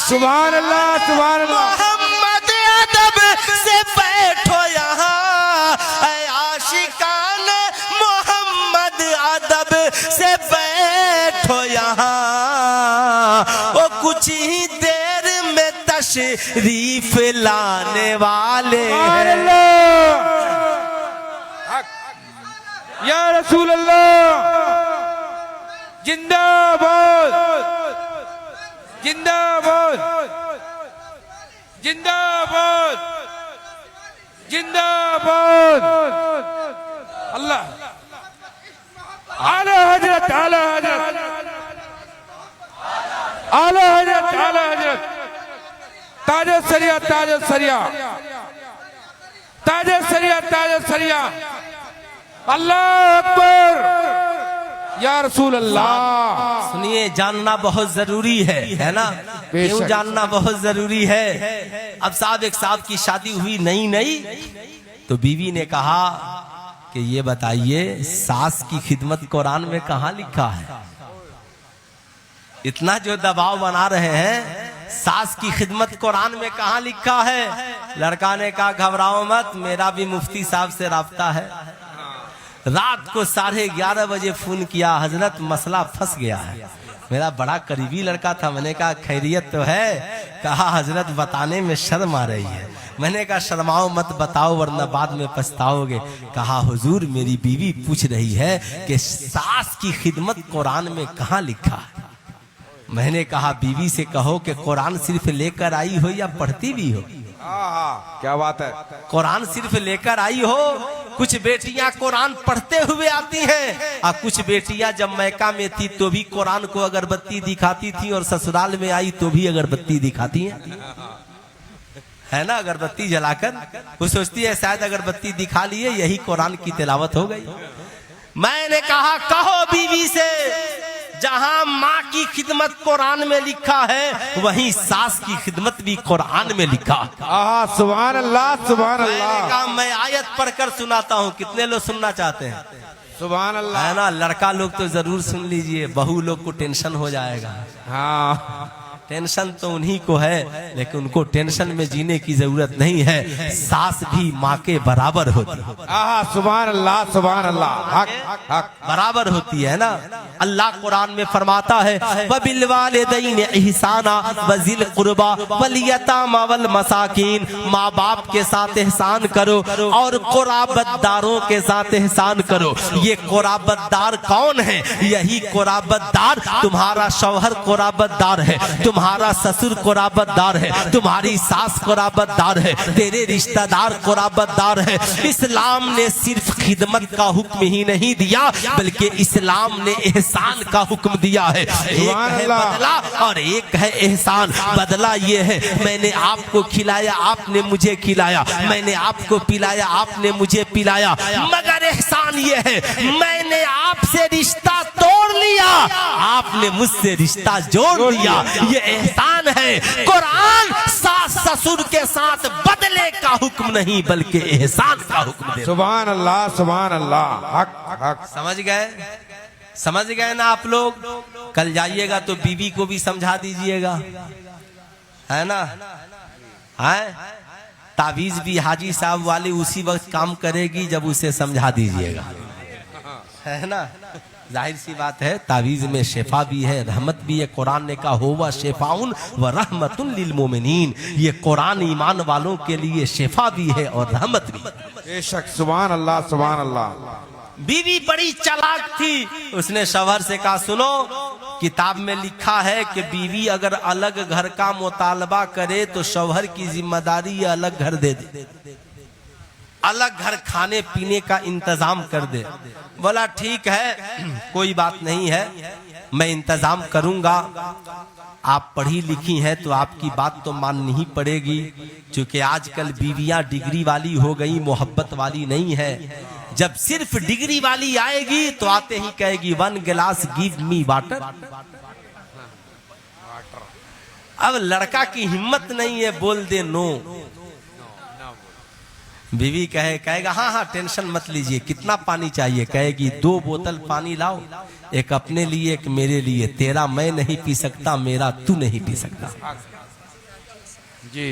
सुभान अल्लाह, सुभान अल्लाह। मोहम्मद अदब से बैठो यहाँ, आशिकान मोहम्मद अदब से बैठो यहाँ, वो कुछ ही देर में तशरीफ लाने वाले हैं। या रसूल अल्लाह, जिंदाबाद जिंदाबाद जिंदाबाद जिंदाबाद। अल्लाह आला हजरत, आला हजरत, आला हजरत, आला हजरत, ताज सरिया, ताज सरिया, ताज सरिया, ताज सरिया। अल्लाह अकबर, या रसूल अल्लाह। सुनिए, जानना बहुत जरूरी है ना? बेशक। क्यों जानना बहुत जरूरी है? अब साहब, एक साहब की शादी हुई नई नई, तो बीवी ने कहा कि ये बताइए, सास की खिदमत कुरान में कहाँ लिखा है? इतना जो दबाव बना रहे हैं, सास की खिदमत कुरान में कहाँ लिखा है? लड़का ने कहा घबराओ मत, मेरा भी मुफ्ती साहब से राब्ता है। रात को 11:30 बजे फोन किया, हजरत मसला फंस गया है। मेरा बड़ा करीबी लड़का था। मैंने कहा खैरियत तो है? कहा हजरत बताने में शर्म आ रही है। मैंने कहा शर्माओ मत, बताओ वरना बाद में पछताओगे। कहा हुजूर, मेरी बीवी पूछ रही है कि सास की खिदमत कुरान में कहाँ लिखा है। मैंने कहा बीवी से कहो कि कुरान सिर्फ लेकर आई हो या पढ़ती भी हो। क्या बात है। कुरान सिर्फ लेकर आई हो। कुछ बेटियां कुरान पढ़ते हुए आती हैं, और कुछ बेटियां जब मैका में थी तो भी कुरान को अगरबत्ती दिखाती थी, और ससुराल में आई तो भी अगरबत्ती दिखाती हैं, है ना? अगरबत्ती जलाकर वो सोचती है शायद अगरबत्ती दिखा लिए, यही कुरान की तिलावत हो गई। मैंने कहा कहो बीवी से, जहां माँ की खिदमत कुरान में लिखा है, वहीं सास की खिदमत भी कुरान में लिखा। सुभान अल्लाह, सुभान मैंने अल्लाह। कहा मैं आयत पढ़कर सुनाता हूँ, कितने लोग सुनना चाहते हैं? सुभान अल्लाह। है ना? लड़का लोग तो जरूर सुन लीजिए, बहू लोग को टेंशन हो जाएगा। हाँ, टेंशन तो उन्हीं को है, लेकिन उनको टेंशन में जीने की जरूरत नहीं है। सास भी माँ के बराबर होती है। सुभान अल्लाह, सुभान अल्लाह। हक हक बराबर होती है ना? अल्लाह कुरान में फरमाता है वबिल वालिदैन इहसाना वज़िल कुर्बा वल यतामा वल मसाकीन, माँ बाप के साथ एहसान करो और कुराबतदारों के साथ एहसान करो। ये कुराबतदार कौन है? यही कुराबतदार तुम्हारा शौहर कुराबतदार है, तुम्हारा ससुर कुराबतदार है, तुम्हारी सास कुराबतदार है, तेरे रिश्तेदार कुराबतदार है। इस्लाम ने सिर्फ खिदमत का हुक्म ही नहीं दिया, बल्कि इस्लाम ने एहसान का हुक्म दिया है। एक है बदला और एक है एहसान। बदला ये है मैंने आपको खिलाया, आपने मुझे खिलाया, मैंने आपको पिलाया, आपने मुझे पिलाया। मगर एहसान ये है मैंने आपसे रिश्ता तोड़ लिया, आपने मुझसे रिश्ता जोड़ लिया। ये एहसान है। कुरान सास ससुर के साथ बदले का हुक्म नहीं, बल्कि एहसान का हुक्म दे। सुभान अल्लाह, सुभान अल्लाह। हक हक। समझ गए? समझ गए ना आप लोग? कल जाइएगा तो बीवी को भी समझा दीजिएगा, है ना? है तावीज भी हाजी साहब वाली उसी वक्त काम करेगी जब उसे समझा दीजिएगा, है ना? जाहिर सी बात है, तावीज में शेफा भी है, रहमत भी है। कुरान ने कहा होवा शेफाउन व रहमतुन लिल मोमिनीन। ये कुरान ईमान वालों के लिए शेफा भी है और रहमत भी। बेशक। सुभान अल्लाह, सुभान अल्लाह। बीवी बड़ी चालाक थी। उसने शौहर से कहा सुनो, किताब में लिखा है कि बीवी अगर अलग घर का मुतालबा करे तो शौहर की जिम्मेदारी अलग घर दे दे, अलग घर खाने पीने का इंतजाम कर दे। बोला ठीक है, कोई बात नहीं है, मैं इंतजाम करूंगा। आप पढ़ी लिखी हैं तो आपकी बात तो माननी ही पड़ेगी, क्योंकि आजकल बीवियां डिग्री वाली हो गई, मोहब्बत वाली नहीं है। जब सिर्फ डिग्री वाली आएगी तो आते ही कहेगी 1 गिलास गिव मी वाटर। अब लड़का की हिम्मत नहीं है बोल दे नो। बीवी कहेगा हाँ हाँ टेंशन मत लीजिए, कितना पानी चाहिए? कहेगी 2 बोतल पानी लाओ, एक अपने लिए एक मेरे लिए। तेरा मैं नहीं पी सकता, मेरा तू नहीं पी सकता जी।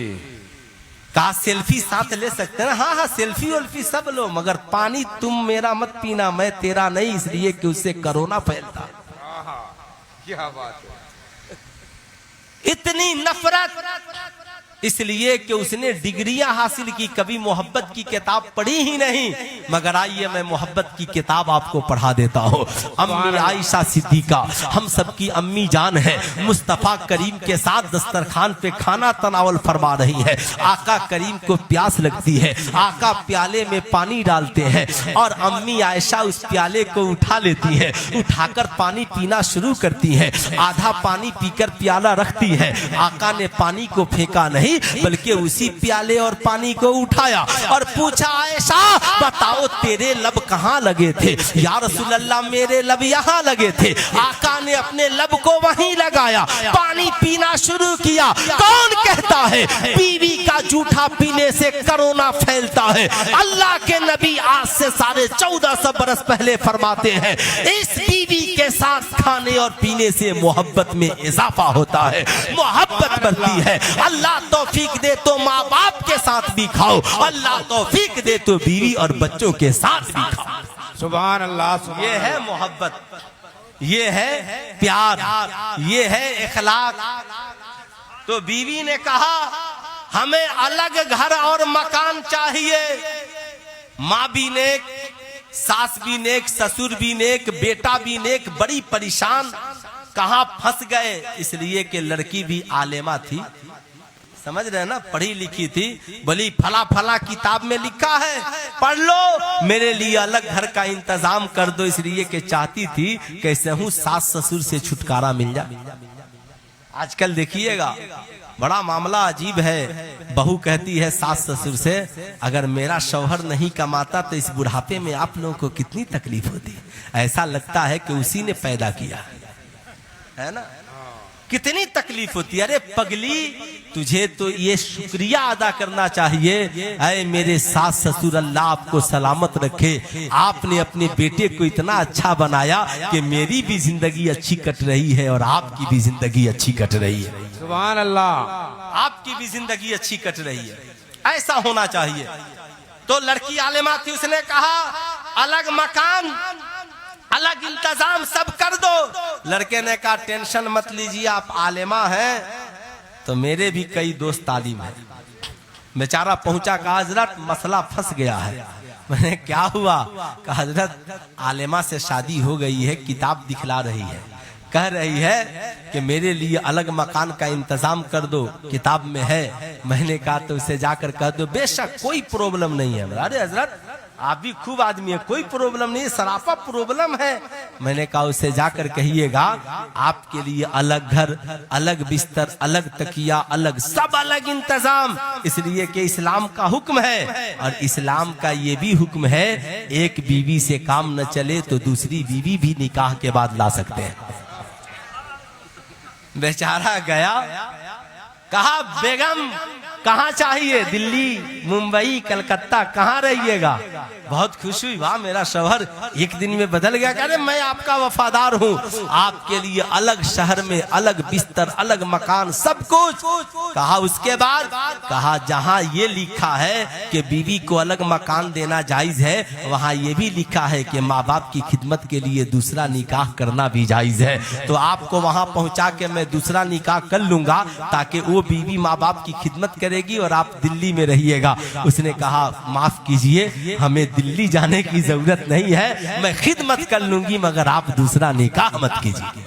कहा सेल्फी साथ ले सकते हैं? हाँ हाँ सेल्फी वल्फी सब लो, मगर पानी तुम मेरा मत पीना, मैं तेरा नहीं, इसलिए कि उससे कोरोना फैलता। क्या बात है। इतनी नफरत इसलिए कि उसने डिग्रियां हासिल की, कभी मोहब्बत की किताब पढ़ी ही नहीं। मगर आइए मैं मोहब्बत की किताब आपको पढ़ा देता हूँ। अम्मी आयशा सिद्दीका हम सबकी अम्मी जान है, मुस्तफा करीम के साथ दस्तरखान पे खाना तनावल फरमा रही है। आका करीम को प्यास लगती है, आका प्याले में पानी डालते हैं और अम्मी आयशा उस प्याले को उठा लेती है, उठाकर पानी पीना शुरू करती है। आधा पानी पीकर प्याला रखती है। आका ने पानी को फेंका नहीं, नहीं बल्कि उसी प्याले और पानी को उठाया और पूछा, आयशा बताओ तेरे लब कहाँ लगे थे? या रसूल अल्लाह मेरे लब यहाँ लगे थे। आका ने अपने लब को वहीं लगाया, पानी पीना शुरू किया। कौन कहता है बीवी का जूठा पीने से कोरोना फैलता है? अल्लाह के नबी आज से 1450 बरस पहले फरमाते हैं, इस बीवी के साथ खाने और पीने से मोहब्बत में इजाफा होता है, मोहब्बत बढ़ती है। अल्लाह तौफीक दे तो माँ बाप के साथ भी खाओ, अल्लाह तौफीक दे तो बीवी और बच्चों के साथ भी खाओ। सुभान अल्लाह। ये है मोहब्बत, ये है प्यार, ये है इखलाक। तो बीवी ने कहा हमें अलग घर और मकान चाहिए। माँ भी नेक, सास भी नेक, ससुर भी नेक, बेटा भी नेक, बड़ी परेशान, कहां फंस गए। इसलिए कि लड़की भी आलेमा थी, समझ रहे ना, पढ़ी लिखी थी। बोली फला फला किताब में लिखा है, पढ़ लो, मेरे लिए अलग घर का इंतजाम कर दो। इसलिए कि चाहती थी कैसे हूं सास ससुर से छुटकारा मिल जाए। आजकल देखिएगा बड़ा मामला अजीब है। बहू कहती है सास ससुर से, अगर मेरा शौहर नहीं कमाता तो इस बुढ़ापे में आप लोगों को कितनी तकलीफ होती। ऐसा लगता है कि उसी ने पैदा किया है ना, कितनी तकलीफ होती है। अरे पगली, तुझे तो ये शुक्रिया अदा करना चाहिए, ऐ मेरे सास ससुर अल्लाह आपको सलामत रखे। आपने अपने बेटे को इतना अच्छा बनाया कि मेरी भी जिंदगी अच्छी कट रही है और आपकी भी जिंदगी अच्छी कट रही है। सुभान अल्लाह। आपकी भी जिंदगी अच्छी कट रही है, ऐसा होना चाहिए। तो लड़की आलिमा थी, उसने कहा अलग मकान, अलग इंतजाम सब कर दो। लड़के ने कहा टेंशन मत लीजिए, आप आलिमा हैं तो मेरे भी कई दोस्त तालीम है। बेचारा पहुंचा, कहा हजरत मसला फंस गया है। मैंने क्या हुआ? कहा हजरत आलिमा से शादी हो गई है, किताब दिखला रही है, कह रही है कि मेरे लिए अलग मकान का इंतजाम कर दो, किताब में है। मैंने कहा तो उसे जाकर कह दो, बेशक कोई प्रॉब्लम नहीं है। अरे हजरत आप भी खूब आदमी है, कोई प्रॉब्लम नहीं, सराफा प्रॉब्लम है। मैंने कहा उसे जाकर कहिएगा आपके लिए अलग घर, अलग बिस्तर, अलग तकिया, अलग सब अलग इंतजाम। इसलिए कि इस्लाम का हुक्म है और इस्लाम का ये भी हुक्म है, एक बीवी से काम न चले तो दूसरी बीवी भी निकाह के बाद ला सकते हैं। बेचारा गया, कहा बेगम कहाँ चाहिए? दिल्ली, मुंबई, कलकत्ता, कहाँ रहिएगा? बहुत खुश हुई, वाह मेरा शौहर एक दिन में बदल गया। कह रहे मैं आपका वफादार हूँ, आपके लिए अलग शहर में अलग बिस्तर, अलग मकान, सब कुछ। कहा उसके बाद, कहा जहाँ ये लिखा है कि बीवी को अलग मकान देना जायज है, वहाँ ये भी लिखा है कि माँ बाप की खिदमत के लिए दूसरा निकाह करना भी जायज है। तो आपको वहाँ पहुँचा के मैं दूसरा निकाह कर लूंगा ताकि वो बीवी माँ बाप की खिदमत करेगी और आप दिल्ली में रहिएगा। उसने कहा माफ कीजिए, हमें दिल्ली जाने की जरूरत नहीं है, मैं खिदमत कर लूंगी, मगर आप दूसरा निकाह मत कीजिए।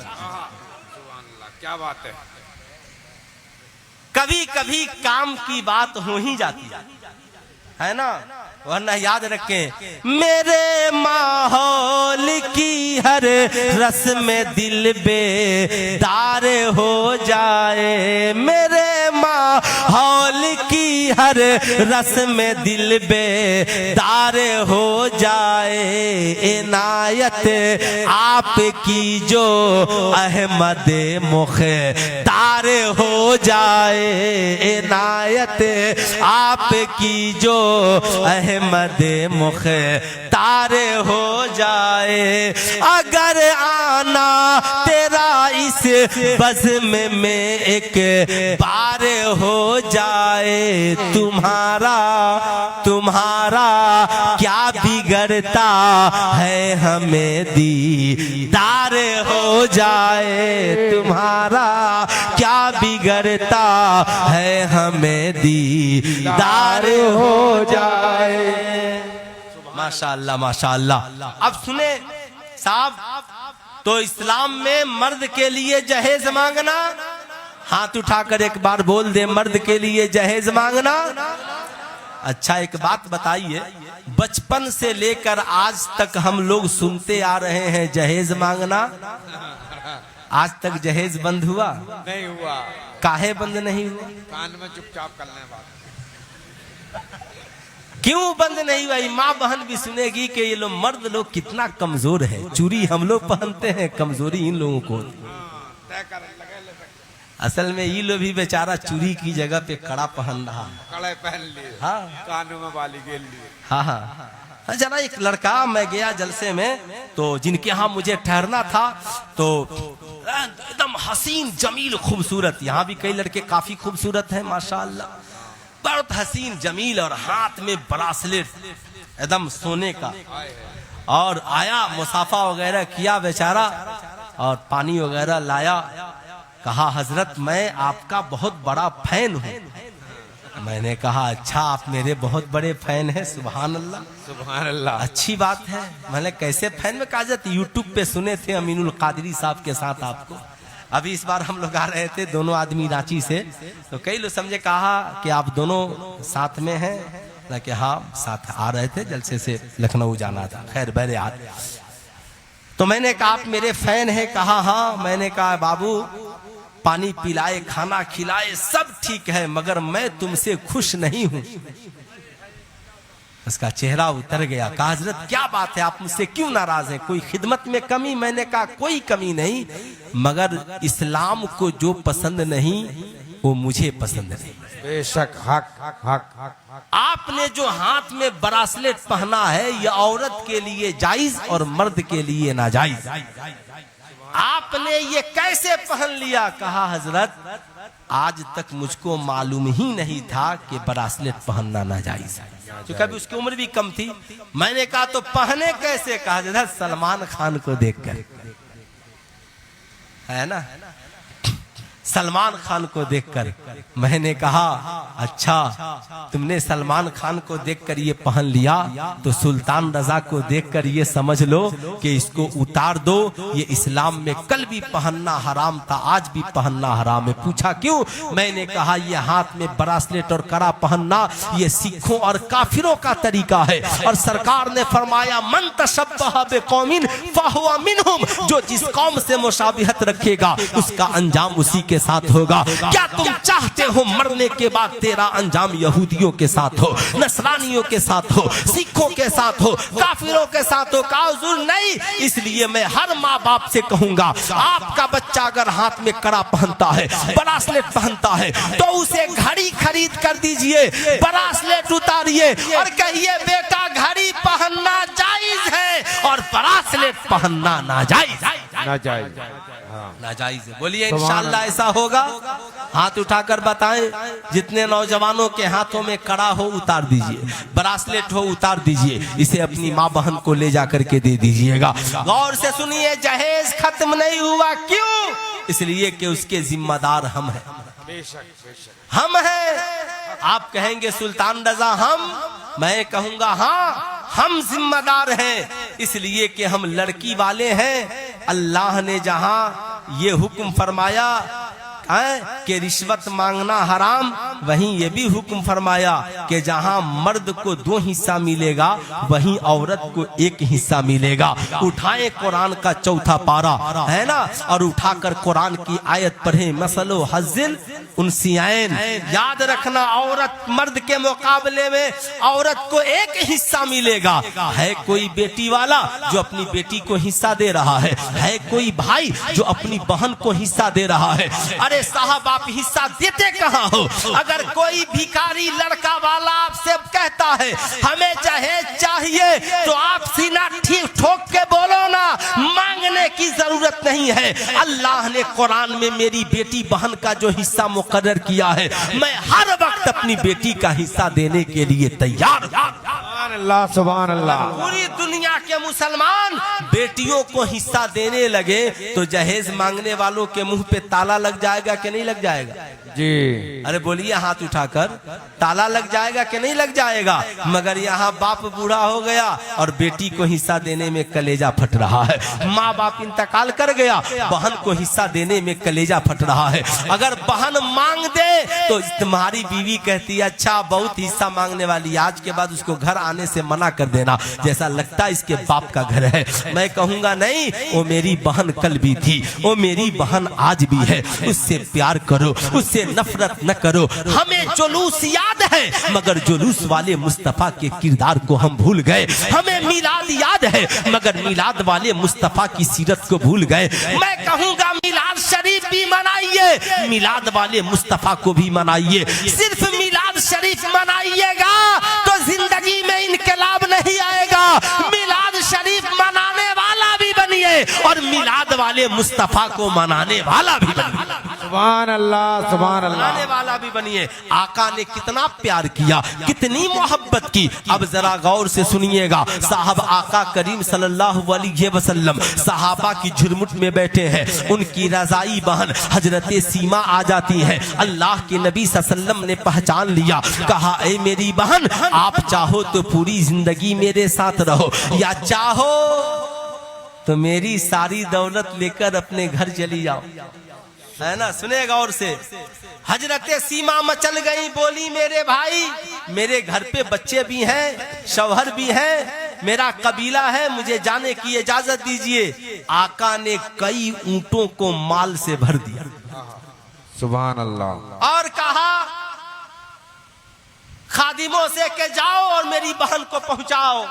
क्या बात कभी कभी काम की बात हो ही जाती है ना, वरना याद रखें मेरे माहौल की हर रस में दिल बेदार हो जाए। मेरे माहौल की हर रस में दिल बेदार हो जाए। इनायत आपकी जो अहमद मुख्तार हो जाए। इनायत आपकी जो अहमद मुख्तार हो जाए। अगर आना तेरा इस बज़्म में एक बार हो जाए, तुम्हारा क्या बिगड़ता है, हमें दीदार हो जाए। तुम्हारा क्या बिगड़ता है, हमें दीदार हो जाए। माशाअल्लाह माशाअल्लाह। अब सुने साहब, तो इस्लाम में मर्द के लिए जहेज मांगना, हाथ उठाकर एक बार बोल दे, मर्द के लिए जहेज मांगना। अच्छा एक बात बताइए, बचपन से लेकर आज तक हम लोग सुनते आ रहे हैं जहेज मांगना। आज तक जहेज बंद हुआ? नहीं हुआ। काहे बंद नहीं हुआ? कान में चुपचाप करने बात। क्यों बंद नहीं हुआ? माँ बहन भी सुनेगी कि ये लोग मर्द लोग कितना कमजोर है। चूड़ी हम लोग पहनते हैं, कमजोरी इन लोगों को। तय कर लगे ले सकते। असल में ये लोग भी बेचारा चूड़ी की जगह पे कड़ा पहन रहा। कड़े पहन लिए। हाँ कानों में बाली गेल लिए। हाँ हाँ। जरा एक लड़का, मैं गया जलसे में, तो जिनके यहाँ मुझे ठहरना था, तो एकदम हसीन जमील खूबसूरत, यहाँ भी कई लड़के काफी खूबसूरत हैं माशाअल्लाह, बहुत हसीन जमील, और हाथ में ब्रासलेट एकदम सोने का, और आया मुसाफा वगैरह किया बेचारा, और पानी वगैरह लाया। कहा हजरत मैं आपका बहुत बड़ा फैन हूँ। मैंने कहा अच्छा आप मेरे बहुत बड़े फैन हैं? सुभान अल्लाह सुभान अल्लाह। अच्छी बात है। मैंने कैसे फैन में? कहा जाती यूट्यूब पे सुने थे अमीनुल कादरी साहब के साथ आपको। अभी इस बार हम लोग आ रहे थे दोनों आदमी रांची से, तो कई लोग समझे कहा कि आप दोनों साथ में हैं ना, कि हाँ साथ आ रहे थे, जलसे से लखनऊ जाना था। खैर बहरहाल, तो मैंने कहा आप मेरे फैन हैं? कहा हाँ। मैंने कहा बाबू पानी पिलाए, खाना खिलाए, सब ठीक है, मगर मैं तुमसे खुश नहीं हूं। उसका चेहरा उतर गया। कहा हजरत क्या बात है, आप मुझसे क्यों नाराज हैं? कोई खिदमत में कमी? मैंने कहा कोई कमी नहीं, मगर इस्लाम को जो पसंद नहीं वो मुझे पसंद नहीं। बेशक हक हक हक हक। आपने जो हाथ में ब्रासलेट पहना है ये औरत के लिए जायज और मर्द के लिए नाजायज। आपने ये कैसे पहन लिया? कहा हजरत आज तक मुझको मालूम ही नहीं था कि ब्रासलेट पहनना नाजायज है, क्योंकि अभी उसकी उम्र भी कम थी। मैंने कहा तो पहने कैसे? कहा हजरत सलमान खान को देखकर, है ना, सलमान खान को देखकर। मैंने कहा अच्छा तुमने सलमान खान को देखकर ये पहन लिया, तो सुल्तान रजा को देखकर ये समझ लो कि इसको उतार दो। ये इस्लाम में कल भी पहनना हराम था, आज भी पहनना हराम है। पूछा क्यों? मैंने कहा ये हाथ में ब्रासलेट और कड़ा पहनना ये सिखों और काफिरों का तरीका है, और सरकार ने फरमाया मन तशब्बह बिकौमिन फहुवा मिनहुम, जो जिस कौम से मुशाबिहत रखेगा उसका अंजाम उसी के साथ होगा। क्या तुम चाहते हो मरने के बाद तेरा अंजाम यहूदियों के साथ हो, नसरानियों के साथ हो, सिखों के साथ हो, काफिरों के साथ हो? कहा हुजूर नहीं। इसलिए मैं हर माँ बाप से कहूंगा आपका बच्चा अगर हाथ में कड़ा पहनता है, ब्रासलेट पहनता है, तो उसे घड़ी खरीद कर दीजिए, ब्रासलेट उतारिए और कहिए बेटा घड़ी पहनना जायज है और ब्रासलेट पहनना नाजायज। नाजायज नाजायज है। बोलिए इंशाअल्लाह ऐसा होगा। हाथ उठाकर बताएं, जितने नौजवानों के हाथों में कड़ा हो उतार दीजिए, ब्रासलेट हो उतार दीजिए, इसे अपनी माँ बहन को ले जाकर के दे दीजिएगा। गौर से सुनिए, जहेज खत्म नहीं हुआ। क्यों? इसलिए कि उसके जिम्मेदार हम हैं। हम हैं। आप कहेंगे सुल्तान रजा हम, मैं कहूंगा हाँ हम जिम्मेदार हैं, इसलिए कि हम लड़की वाले हैं। अल्लाह ने जहां ये हुक्म फरमाया कि रिश्वत मांगना हराम, वहीं ये भी हुक्म फरमाया कि जहां मर्द को 2 हिस्सा मिलेगा वहीं औरत को 1 हिस्सा मिलेगा। उठाए कुरान का 4था पारा, है ना, और उठाकर कुरान की आयत पढ़े, मसलो हज़िल उनसियान। याद रखना औरत मर्द के मुकाबले में औरत को 1 हिस्सा मिलेगा। है कोई बेटी वाला जो अपनी बेटी को हिस्सा दे रहा है कोई भाई जो अपनी बहन को हिस्सा दे रहा है। अरे साहब आप हिस्सा देते कहाँ हो? अगर कोई भिखारी लड़का वाला आपसे कहता है हमें जहेज चाहिए, तो आप सीना ठीक ठोक के बोलो ना, मांगने की जरूरत नहीं है। अल्लाह ने कुरान में मेरी बेटी बहन का जो हिस्सा मुकर्रर किया है, मैं हर वक्त अपनी बेटी का हिस्सा देने के लिए तैयार हूं। सुभान अल्लाह। पूरी दुनिया के मुसलमान बेटियों को हिस्सा देने लगे तो जहेज मांगने वालों के मुंह पे ताला लग जाएगा कि नहीं लग जाएगा? जी। अरे बोलिए हाथ उठाकर, ताला लग जाएगा कि नहीं लग जाएगा? मगर यहाँ बाप बूढ़ा हो गया और बेटी को हिस्सा देने में कलेजा फट रहा है। माँ बाप इंतकाल कर गया, बहन को हिस्सा देने में कलेजा फट रहा है। अगर बहन मांग दे तो तुम्हारी बीवी कहती है अच्छा बहुत हिस्सा मांगने वाली, आज के बाद उसको घर आने से मना कर देना, जैसा लगता है इसके बाप का घर है। मैं कहूंगा नहीं, वो मेरी बहन कल भी थी, वो मेरी बहन आज भी है, उससे प्यार करो, उससे नफरत न करो। हमें जुलूस याद है मगर जुलूस वाले मुस्तफा के किरदार को हम भूल गए। हमें मिलाद याद है मगर मिलाद वाले मुस्तफा की सीरत को भूल गए। मैं कहूंगा मिलाद शरीफ भी मनाइए, मिलाद वाले मुस्तफा को भी मनाइए। सिर्फ मिलाद शरीफ मनाइएगा तो जिंदगी में इनकलाब नहीं आएगा। मिलाद शरीफ मनाने वाला भी बनिए और मिलाद वाले मुस्तफा को मनाने वाला भी बनिए। सुभान अल्लाह, सुभान अल्लाह। मनाने वाला भी बनिए। आका ने कितना प्यार किया, कितनी मोहब्बत की। अब जरा गौर से सुनिएगा। साहब आका करीम सल्लल्लाहु अलैहि वसल्लम सहाबा की झुरमुट में बैठे हैं, उनकी रजाई बहन हजरत सीमा आ जाती है। अल्लाह के नबी सल्लल्लाहु अलैहि वसल्लम ने पहचान लिया, कहा ए मेरी बहन, आप चाहो तो पूरी जिंदगी मेरे साथ रहो, या चाहो तो मेरी सारी दौलत लेकर अपने घर चली जाओ। है ना, सुनेगा और से। हजरत सीमा मचल गई, बोली मेरे भाई, मेरे घर पे बच्चे भी हैं, शौहर भी हैं, मेरा कबीला है, मुझे जाने की इजाजत दीजिए। आका ने कई ऊंटों को माल से भर दिया, सुभान अल्लाह, और कहा खादिमों से के जाओ और मेरी बहन को पहुंचाओ।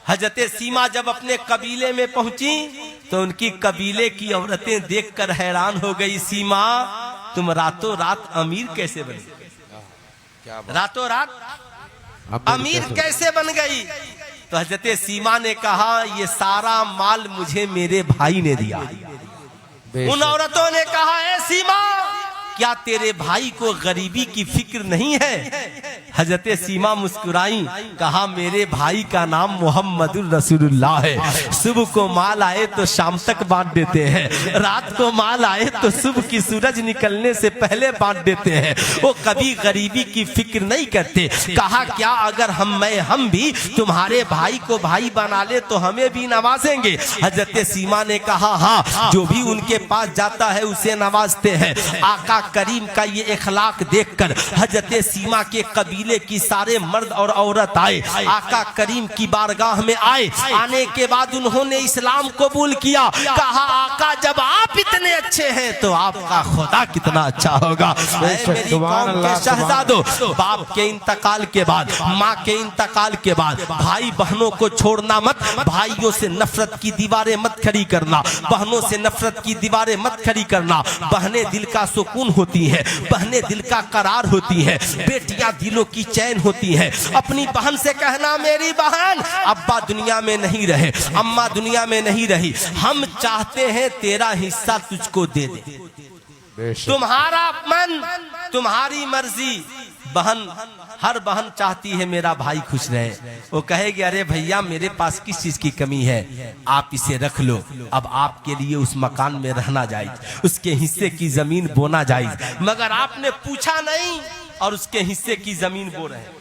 हजरत सीमा जब अपने कबीले में पहुंची तो उनकी कबीले की औरतें देखकर हैरान हो गई। सीमा, तुम रातों रात अमीर कैसे बन गई? रातों रात अमीर कैसे बन गई? तो हजरत सीमा ने कहा ये सारा माल मुझे मेरे भाई ने दिया। उन औरतों ने कहा ए सीमा, क्या तेरे भाई को गरीबी की फिक्र नहीं है? हजरत सीमा मुस्कुराई, कहा मेरे भाई का नाम मोहम्मदुर रसूलुल्लाह है। सुबह को माल आए तो शाम तक बांट देते हैं, रात को माल आए तो सुबह की सूरज निकलने से पहले बांट देते हैं। वो कभी गरीबी की फिक्र नहीं करते। कहा क्या अगर हम भी तुम्हारे भाई को भाई बना ले तो हमें भी नवाजेंगे? हजरत सीमा ने कहा हाँ, जो भी उनके पास जाता है उसे नवाजते हैं। आका करीम का ये इखलाक देखकर हजरत सीमा के कबीले की सारे मर्द और औरत आए, आका करीम की बारगाह में आए। आने के बाद उन्होंने इस्लाम कबूल किया। कहा आका जब आप इतने अच्छे हैं तो आपका खुदा कितना अच्छा होगा। मेरी कौम के शहजादों, बाप के इंतकाल के बाद, माँ के इंतकाल के बाद भाई बहनों को छोड़ना मत, भाइयों से नफरत की दीवारें मत खड़ी करना, बहनों से नफरत की दीवारें मत खड़ी करना। बहनें दिल का सुकून होती है, बहनें दिल का करार होती है, बेटियां दिलों की चैन होती है। अपनी बहन से कहना मेरी बहन, अब्बा दुनिया में नहीं रहे, अम्मा दुनिया में नहीं रही, हम चाहते हैं तेरा हिस्सा तुझको दे दे, तुम्हारा मन तुम्हारी मर्जी। बहन, हर बहन चाहती है मेरा भाई खुश रहे। वो कहेगी अरे भैया मेरे पास किस चीज की कमी है, आप इसे रख लो। अब आपके लिए उस मकान में रहना जायज, उसके हिस्से की जमीन बोना जायज। मगर आपने पूछा नहीं और उसके हिस्से की जमीन बो रहे हैं।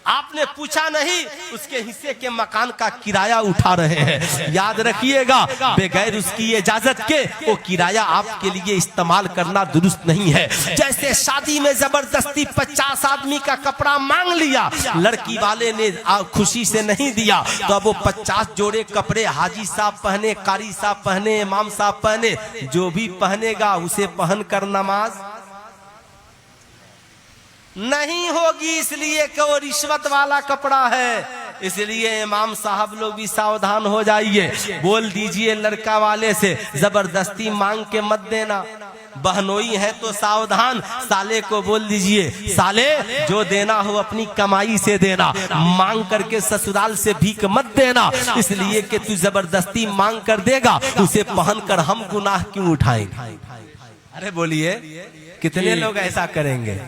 आपने पूछा नहीं, उसके हिस्से के मकान का किराया उठा रहे हैं। याद रखिएगा, बगैर उसकी इजाजत के वो किराया आपके लिए इस्तेमाल करना दुरुस्त नहीं है। जैसे शादी में जबरदस्ती 50 आदमी का कपड़ा मांग लिया, लड़की वाले ने खुशी से नहीं दिया, तो अब वो 50 जोड़े कपड़े हाजी साहब पहने, कारी साहब पहने, इमाम साहब पहने, जो भी पहनेगा उसे पहन कर नमाज नहीं होगी, इसलिए कि वो रिश्वत वाला कपड़ा है। इसलिए इमाम साहब लोग भी सावधान हो जाइए। बोल दीजिए लड़का वाले से जबरदस्ती मांग के मत देना। बहनोई है तो सावधान, साले को बोल दीजिए साले जो देना हो अपनी कमाई से देना, मांग करके ससुराल से भीख मत देना, इसलिए कि तू जबरदस्ती मांग कर देगा, उसे पहन कर हम गुनाह क्यों उठाएंगे? अरे बोलिए कितने लोग ऐसा करेंगे?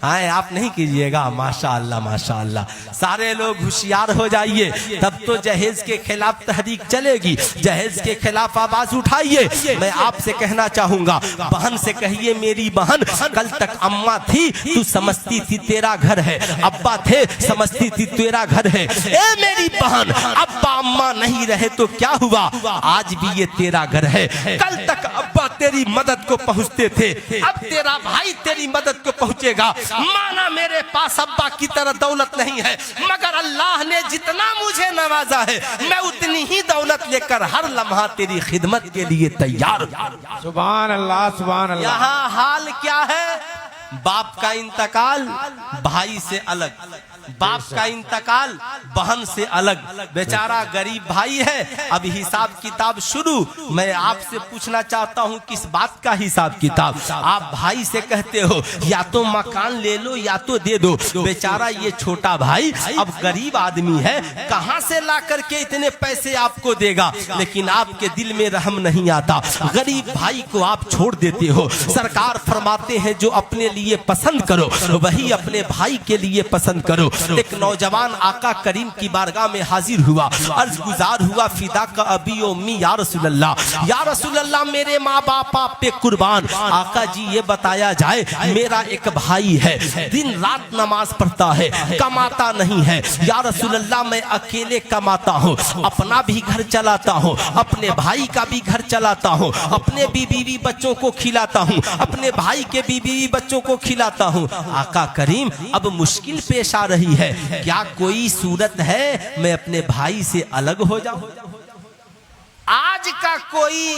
हाँ, आप नहीं कीजिएगा। माशाअल्लाह माशाअल्लाह। सारे लोग होशियार हो जाइए, तब तो जहेज के खिलाफ तहरीक चलेगी। जहेज के खिलाफ आवाज उठाइए। मैं आपसे कहना चाहूंगा, बहन से कहिए मेरी बहन, कल तक अम्मा थी तू समझती थी तेरा घर है, अब्बा थे समझती थी तेरा घर है। ए मेरी बहन, अब्बा अम्मा नहीं रहे तो क्या हुआ, आज भी ये तेरा घर है। कल तक अब्बा तेरी मदद को पहुंचते थे, अब तेरा भाई तेरी मदद को पहुंचेगा। माना मेरे पास अब्बा की तरह दौलत नहीं है, मगर अल्लाह ने जितना मुझे नवाजा है, मैं उतनी ही दौलत लेकर हर लम्हा तेरी खिदमत के लिए तैयार हूं। सुभान अल्लाह सुभान अल्लाह। यहाँ हाल क्या है, बाप का इंतकाल भाई से अलग, बाप का इंतकाल बहन से अलग। बेचारा गरीब भाई है, अब हिसाब किताब शुरू। मैं आपसे पूछना चाहता हूँ किस बात का हिसाब किताब। आप भाई से कहते हो या तो मकान ले लो या तो दे दो। बेचारा ये छोटा भाई अब गरीब आदमी है, कहाँ से ला करके इतने पैसे आपको देगा, लेकिन आपके दिल में रहम नहीं आता। गरीब भाई को आप छोड़ देते हो। सरकार फरमाते हैं जो अपने लिए पसंद करो वही अपने भाई के लिए पसंद करो। एक नौजवान आका करीम की बारगाह में हाजिर हुआ, अर्ज गुजार हुआ, फिदा का अबी उम्मी या रसूलल्लाह, या रसूलल्लाह मेरे माँ बाप आप पे कुर्बान। आका जी ये बताया जाए, मेरा एक भाई है, दिन रात नमाज पढ़ता है, कमाता नहीं है। या रसूलल्लाह मैं अकेले कमाता हूँ, अपना भी घर चलाता हूँ, अपने भाई का भी घर चलाता हूँ, अपने बीवी बच्चों को खिलाता हूँ, अपने भाई के बीवी बच्चों को खिलाता हूँ। आका करीम अब मुश्किल पेश आ रही है, क्या कोई सूरत है मैं अपने भाई से अलग हो जाऊं? आज का कोई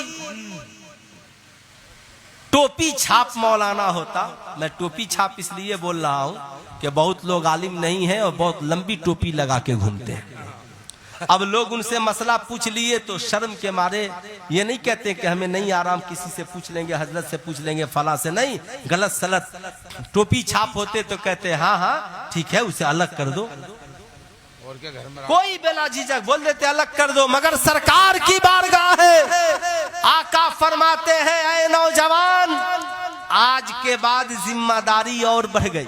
टोपी छाप मौलाना होता, मैं टोपी छाप इसलिए बोल रहा हूं कि बहुत लोग आलिम नहीं हैं और बहुत लंबी टोपी लगा के घूमते हैं। अब लोग उनसे मसला पूछ लिए तो शर्म के मारे ये नहीं कहते कि हमें नहीं आराम, किसी से पूछ लेंगे, हजरत से पूछ लेंगे, फला से नहीं। गलत सलत टोपी छाप होते तो कहते हाँ हाँ ठीक है उसे अलग कर दो, और क्या घर में कोई बेला झिझक बोल देते अलग कर दो। मगर सरकार की बारगाह है, आका फरमाते हैं ऐ नौजवान, आज के बाद जिम्मेदारी और बढ़ गई।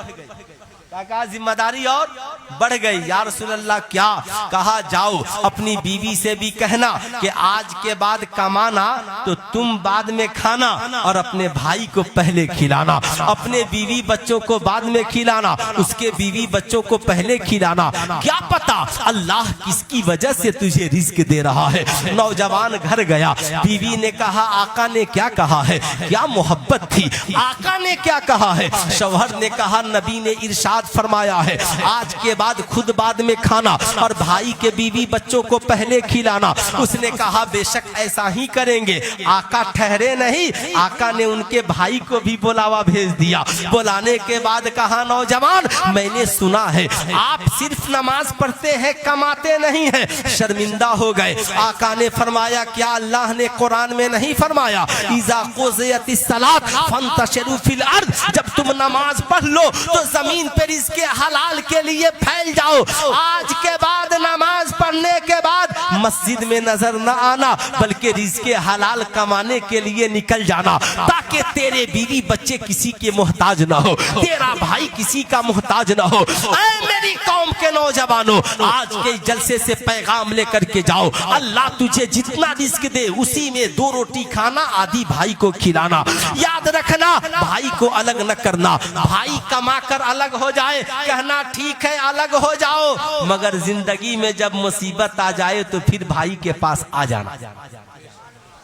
कहा जिम्मेदारी और बढ़ गई। या रसूलल्लाह क्या कहा, जाओ अपनी बीवी से भी कहना कि आज के बाद कमाना तो तुम बाद में खाना और अपने भाई को पहले खिलाना, अपने बीवी बच्चों को बाद में खिलाना, उसके बीवी बच्चों को पहले खिलाना। क्या पता अल्लाह किसकी वजह से तुझे रिस्क दे रहा है। नौजवान घर गया, बीवी ने कहा आका ने क्या कहा है, क्या मोहब्बत थी, आका ने क्या कहा है। शौहर ने कहा नबी ने इरशाद फरमाया है आज के बाद खुद बाद में खाना और भाई के बीवी बच्चों को पहले खिलाना। उसने कहा बेशक ऐसा ही करेंगे। आका ठहरे नहीं, आका ने उनके भाई को भी बुलावा भेज दिया। बुलाने के बाद कहा नौजवान मैंने सुना है आप सिर्फ नमाज पढ़ते हैं, कमाते नहीं हैं। शर्मिंदा हो गए। आका ने फरमाया क्या अल्लाह ने कुरान में नहीं फरमाया इज़ा क़ुज़ियतिस सलात फंतशिरू फिल अर्द, जब तुम नमाज पढ़ लो तो जमीन पर इसके हलाल के लिए फैल जाओ। आज के बाद नमाज पढ़ने के बाद मस्जिद में नजर न आना, बल्कि रिज़्क़े हलाल कमाने के लिए निकल जाना, ताकि तेरे बीवी बच्चे किसी के मोहताज ना हो, तेरा भाई किसी का मोहताज ना हो। ऐ मेरी कौम के नौजवानों, आज के जलसे से पैगाम लेकर के जाओ, अल्लाह तुझे जितना रिस्क दे उसी में 2 रोटी खाना, आधी भाई को खिलाना। याद रखना भाई को अलग न करना। भाई कमा कर अलग हो जाए कहना ठीक है अलग हो जाओ, मगर जिंदगी में जब मुसीबत आ जाए तो फिर भाई के पास आ जाना,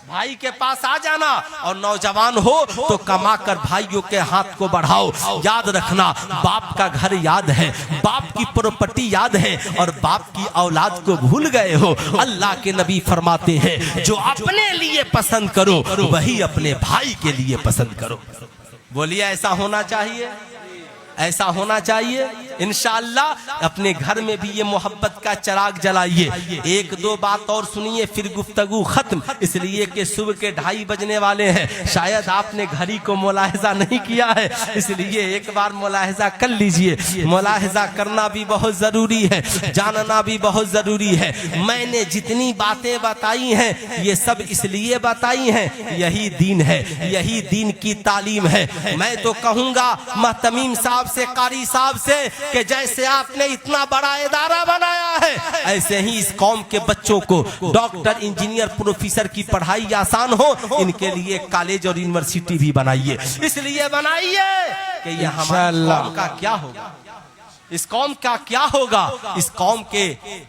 भाई के पास आ जाना। और नौजवान हो तो कमा कर भाइयों के हाथ को बढ़ाओ। याद रखना बाप का घर याद है, बाप की प्रॉपर्टी याद है और बाप की औलाद को भूल गए हो। अल्लाह के नबी फरमाते हैं जो अपने लिए पसंद करो वही अपने भाई के लिए पसंद करो। बोलिए ऐसा होना चाहिए, ऐसा होना चाहिए। इंशाअल्लाह अपने घर में भी ये मोहब्बत का चिराग जलाइए। एक दो बात और सुनिए फिर गुफ्तगू खत्म, इसलिए कि सुबह के 2:30 बजने वाले हैं। शायद आपने घड़ी को मुलाहिजा नहीं किया है, इसलिए एक बार मुलाहिजा कर लीजिए। मुलाहिजा करना भी बहुत जरूरी है, जानना भी बहुत जरूरी है। मैंने जितनी बातें बताई हैं ये सब इसलिए बताई हैं, यही दीन है, यही दीन की तालीम है। मैं तो कहूंगा महतमीम साहब से, कारी साहब से कि जैसे आपने इतना बड़ा इदारा बनाया है, ऐसे ही इस कौम के बच्चों को डॉक्टर, इंजीनियर, प्रोफेसर की पढ़ाई आसान हो, इनके लिए कॉलेज और यूनिवर्सिटी भी बनाइए। इसलिए बनाइए कि ये हमारी कौम का क्या होगा, इस कौम का क्या होगा। इस कौम के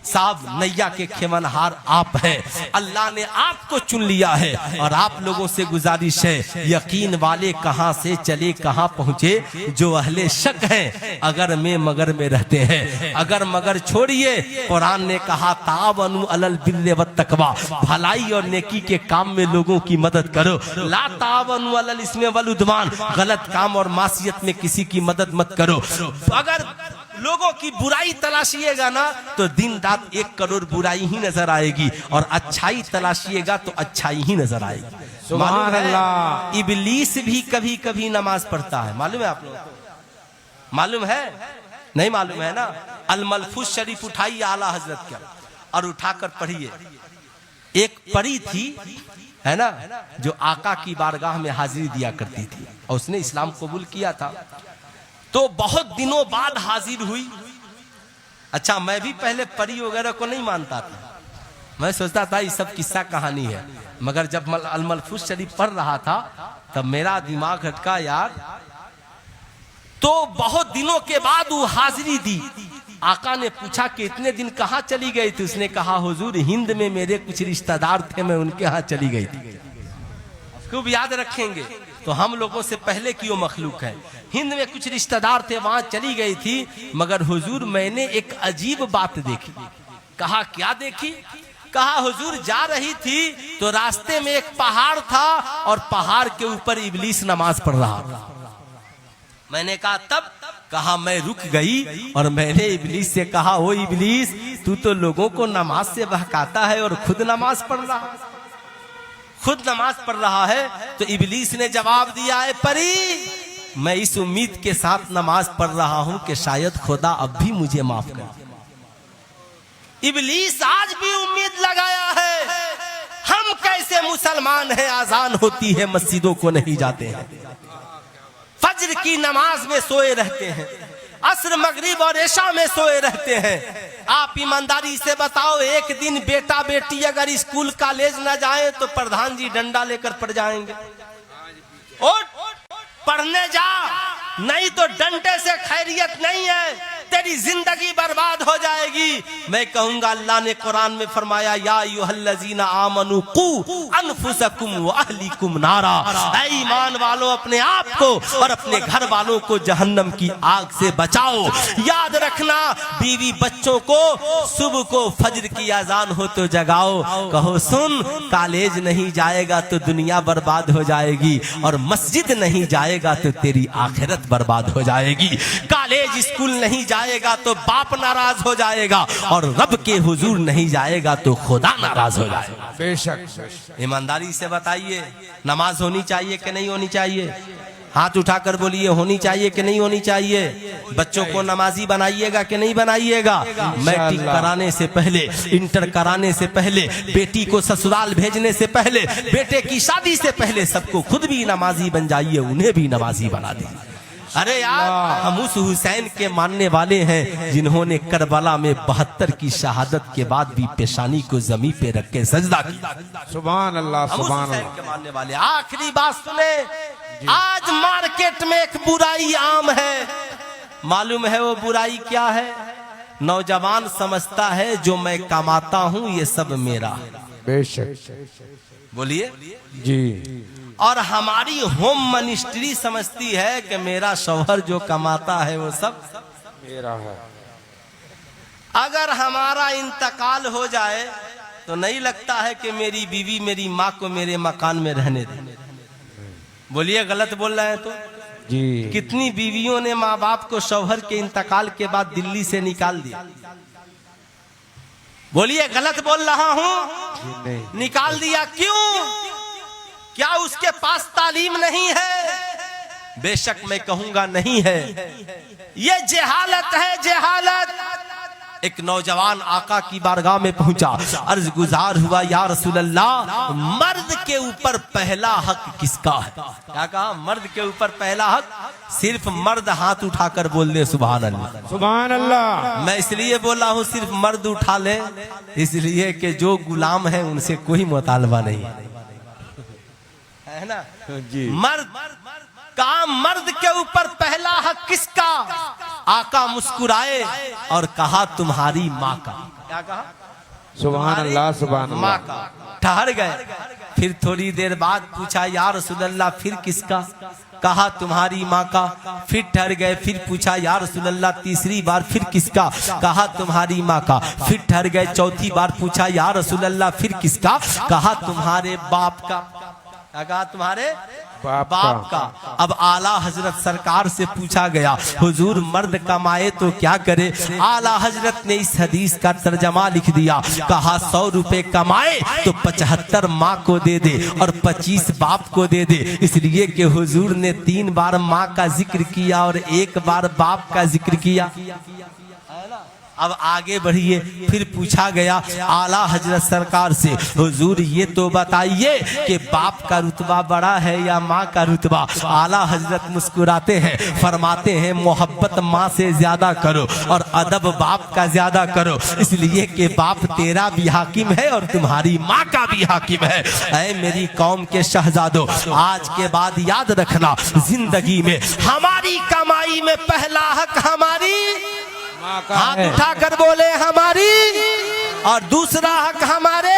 साहब नैया के खेवनहार आप हैं। अल्लाह ने आपको चुन लिया है और आप लोगों से गुजारिश है, यकीन वाले कहां से चले कहां पहुंचे, जो अहले शक हैं अगर में मगर में रहते हैं। अगर मगर छोड़िए, कुरान ने कहा तावनु अलल बिर्रि वत तकवा, भलाई और नेकी के काम में लोगों की मदद करो। ला तावनु अलल इस्मे वल उद्वान, गलत काम और मासियत में किसी की मदद मत करो। अगर लोगों की बुराई तलाशिएगा ना तो दिन रात 1 करोड़ बुराई ही नजर आएगी, और अच्छाई तलाशिएगा तो अच्छाई ही नजर आएगी। सुभान अल्लाह। इबलीस भी कभी कभी नमाज पढ़ता है, मालूम है आप लोगों को? मालूम है? नहीं मालूम है ना? अल मलफूज शरीफ उठाइए आला हजरत का और उठाकर पढ़िए। एक परी थी है ना, जो आका की बारगाह में हाजिरी दिया करती थी और उसने इस्लाम कबूल किया था। तो बहुत दिनों बाद हाजिर हुई। अच्छा, मैं भी पहले परी वगैरह को नहीं मानता था, मैं सोचता था ये सब किस्सा कहानी है, मगर जब अल मलफूज शरीफ पढ़ रहा था तब मेरा दिमाग हटका यार। तो बहुत दिनों के बाद वो हाजिरी दी। आका ने पूछा कि इतने दिन कहाँ चली गई थी? उसने कहा हुजूर हिंद में मेरे कुछ रिश्तेदार थे, मैं उनके यहाँ चली गई थी। खूब याद रखेंगे, तो हम लोगों से पहले की वो मखलूक है। हिंद में कुछ रिश्तेदार थे, वहां चली गई थी, मगर हुजूर मैंने एक अजीब बात देखी। कहा क्या देखी? कहा हुजूर जा रही थी तो रास्ते में एक पहाड़ था और पहाड़ के ऊपर इबलीस नमाज पढ़ रहा था। मैंने कहा तब? कहा मैं रुक गई और मैंने इबलीस से कहा, ओ इबलीस तू तो लोगों को नमाज से बहकाता है और खुद नमाज पढ़ रहा है, खुद नमाज पढ़ रहा है। तो इबलीस ने जवाब दिया है, परी मैं इस उम्मीद के साथ नमाज पढ़ रहा हूं कि शायद खुदा अब भी मुझे माफ कर। इबलीस आज भी उम्मीद लगाया है। हम कैसे मुसलमान हैं, आजान होती है मस्जिदों को नहीं जाते हैं, फज्र की नमाज में सोए रहते हैं, असर मगरिब और इशा में सोए रहते हैं। आप ईमानदारी से बताओ, एक दिन बेटा बेटी अगर स्कूल कॉलेज न जाए तो प्रधान जी डंडा लेकर पड़ जाएंगे, और पढ़ने जा, नहीं तो डंडे से खैरियत नहीं है, तेरी जिंदगी बर्बाद हो जाएगी। मैं कहूंगा अल्लाह ने कुरान में फरमाया, या अय्युहल्लज़ीना आमनू कू अनफुसकुम व अहलीकुम नारा, ऐ ईमान वालों अपने आप को और अपने घर वालों को जहन्नम की आग से बचाओ। याद रखना, बीवी बच्चों को सुबह को फज्र की अजान हो तो जगाओ, कहो सुन कॉलेज नहीं जाएगा तो दुनिया बर्बाद हो जाएगी, और मस्जिद नहीं जाएगा तो तेरी आखिरत बर्बाद हो जाएगी। कॉलेज स्कूल नहीं जाएगा तो बाप नाराज हो जाएगा, और रब के हुजूर नहीं जाएगा तो खुदा नाराज हो जाएगा। बेशक। ईमानदारी से बताइए, नमाज होनी चाहिए कि नहीं होनी चाहिए? हाथ उठाकर बोलिए, होनी चाहिए कि नहीं होनी चाहिए? बच्चों को नमाजी बनाइएगा कि नहीं बनाइएगा? मैट्रिक कराने से पहले, इंटर कराने से पहले, बेटी को ससुराल भेजने से पहले, बेटे की शादी से पहले सबको खुद भी नमाजी बन जाइए, उन्हें भी नमाजी बना दीजिए। अरे यार, हम उस हुसैन के मानने वाले हैं जिन्होंने करबला में 72 की शहादत के बाद भी पेशानी को जमीन पे रख के सजदा किया। सुभान अल्लाह, सुभान अल्लाह के मानने वाले। आखिरी बात सुने, आज मार्केट में एक बुराई आम है, मालूम है वो बुराई क्या है? नौजवान समझता है जो मैं कमाता हूँ ये सब मेरा है। बेशक। बोलिए जी। और हमारी होम मिनिस्ट्री समझती है कि मेरा शौहर जो कमाता है वो सब मेरा है। अगर हमारा इंतकाल हो जाए तो नहीं लगता है कि मेरी बीवी मेरी माँ को मेरे मकान में रहने दे। बोलिए गलत बोल रहे हैं तो? जी। कितनी बीवियों ने माँ बाप को शौहर के इंतकाल के बाद दिल्ली से निकाल दिया। बोलिए गलत बोल रहा हूं? नहीं। निकाल दिया क्यों? क्या उसके पास तालीम नहीं है? बेशक मैं कहूंगा नहीं है। ये जहालत है, जहालत। एक नौजवान आका की बारगाह में पहुंचा, अर्ज गुजार हुआ, या रसूल अल्लाह, मर्द के ऊपर पहला हक किसका है? क्या कहा? मर्द के ऊपर पहला हक? सिर्फ मर्द हाथ उठाकर बोल दे सुभान अल्लाह। सुभान अल्लाह। मैं इसलिए बोला हूं सिर्फ मर्द उठा ले, इसलिए कि जो गुलाम है उनसे कोई मुतालबा नहीं है ना जी। मर्द कहा, मर्द के ऊपर पहला हक किसका? आका मुस्कुराए और कहा तुम्हारी माँ का। क्या कहा? सुभान अल्लाह, सुभान माँ अल्लाह। का। ठहर गए, फिर थोड़ी देर बाद पूछा, या रसूल अल्लाह फिर किसका? कहा तुम्हारी माँ का। फिर ठहर गए, फिर पूछा, या रसूल अल्लाह तीसरी बार फिर किसका? कहा तुम्हारी माँ का। फिर ठहर गए, चौथी बार पूछा, या रसूल अल्लाह फिर किसका? कहा तुम्हारे बाप का। कहा तुम्हारे बाप का। अब आला हजरत सरकार से पूछा गया, हुजूर मर्द कमाए तो क्या करे? आला हजरत ने इस हदीस का तर्जमा लिख दिया, कहा 100 रुपए कमाए तो 75 माँ को दे दे और 25 बाप को दे दे। इसलिए कि हुजूर ने 3 बार माँ का जिक्र किया और 1 बार बाप का जिक्र किया। अब आगे बढ़िए, फिर पूछा गया आला हजरत सरकार से, हुजूर ये तो बताइए कि बाप का रुतबा बड़ा है या माँ का रुतबा? आला हजरत मुस्कुराते हैं, फरमाते हैं मोहब्बत माँ से ज्यादा करो और अदब बाप का ज्यादा करो, इसलिए कि बाप तेरा भी हाकिम है और तुम्हारी माँ का भी हाकिम है। ऐ मेरी कौम के शहजादों, आज के बाद याद रखना, जिंदगी में हमारी कमाई में पहला हक हमारी हाथ उठाकर बोले हमारी, और दूसरा हक हमारे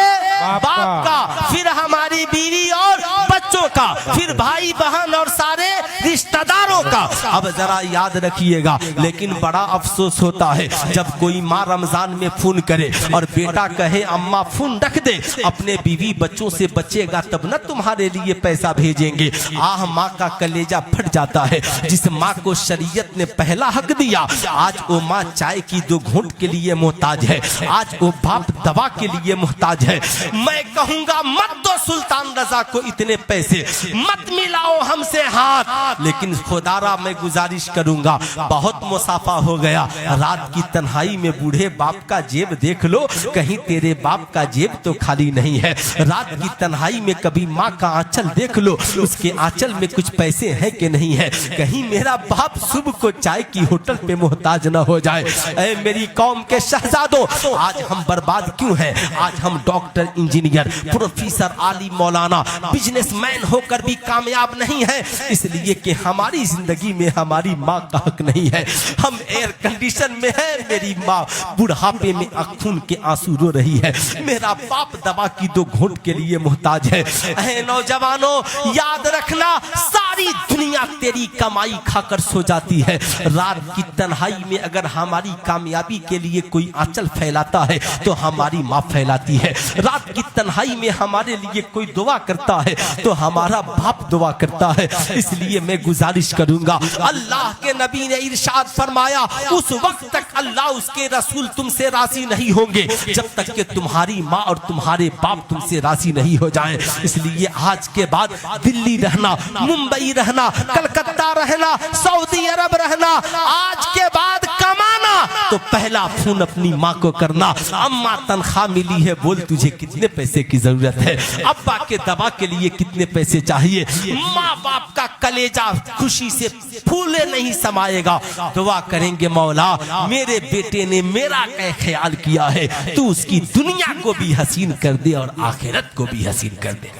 बाप का, फिर हमारी बीवी और बच्चों का, फिर भाई बहन और सारे रिश्तेदारों का। अब जरा याद रखिएगा, लेकिन बड़ा अफसोस होता है जब कोई माँ रमजान में फोन करे और बेटा कहे अम्मा फोन रख दे, अपने बीवी बच्चों से बचेगा तब न तुम्हारे लिए पैसा भेजेंगे। आह, माँ का कलेजा फट जाता है। जिस माँ को शरीयत ने पहला हक दिया, आज वो माँ चाय की 2 घूंट के लिए मोहताज है, आज वो बाप दवा के लिए मोहताज है। मैं कहूंगा मत दो सुल्तान रजा को इतने पैसे, मत मिलाओ हमसे हाथ, लेकिन खुदारा मैं गुजारिश करूंगा, बहुत मुसाफा हो गया, रात की तन्हाई में बूढ़े बाप का जेब देख लो, कहीं तेरे बाप का जेब तो खाली नहीं है। रात की तन्हाई में कभी माँ का आंचल देख लो, उसके आंचल में कुछ पैसे हैं कि नहीं है, कहीं मेरा बाप सुबह को चाय की होटल पे मोहताज न हो जाए। ऐ मेरी कौम के शहजादों, आज हम बर्बाद क्यों हैं? आज हम डॉक्टर, इंजीनियर, प्रोफेसर, आली, मौलाना, बिजनेसमैन होकर भी कामयाब नहीं है, इसलिए कि हमारी जिंदगी में हमारी माँ का हक नहीं है। हम एयर कंडीशन में है, मेरी माँ बुढ़ापे में खून के आंसू रो रही है, मेरा बाप दवा की 2 घूंट के लिए मोहताज है। ऐ नौजवानों, याद रखना, सारी दुनिया तेरी कमाई खाकर सो जाती है, रात की तन्हाई में अगर हमारी कामयाबी के लिए कोई आंचल फैलाता है तो हमारी माँ फैलाती है। रात की तन्हाई में हमारे लिए कोई दुआ करता है तो हमारा बाप दुआ करता है। इसलिए मैं गुजारिश करूंगा, अल्लाह के नबी ने इरशाद फरमाया, उस वक्त तक अल्लाह उसके रसूल तुमसे राजी नहीं होंगे जब तक कि तुम्हारी माँ और तुम्हारे बाप तुमसे राजी नहीं हो जाए। इसलिए आज के बाद दिल्ली रहना, मुंबई रहना, कलकत्ता रहना, सऊदी अरब रहना, आज के बाद कमाना तो पहला फोन अपनी माँ को करना, अम्मा तनख्वाह मिली है, बोल तुझे कितने पैसे की जरूरत है, अब्बा के दवा के लिए कितने पैसे चाहिए। माँ बाप का कलेजा खुशी से फूले नहीं समाएगा। दुआ करेंगे, मौला मेरे बेटे ने मेरा क्या ख्याल किया है, तू उसकी दुनिया को भी हसीन कर दे और आखिरत को भी हसीन कर दे।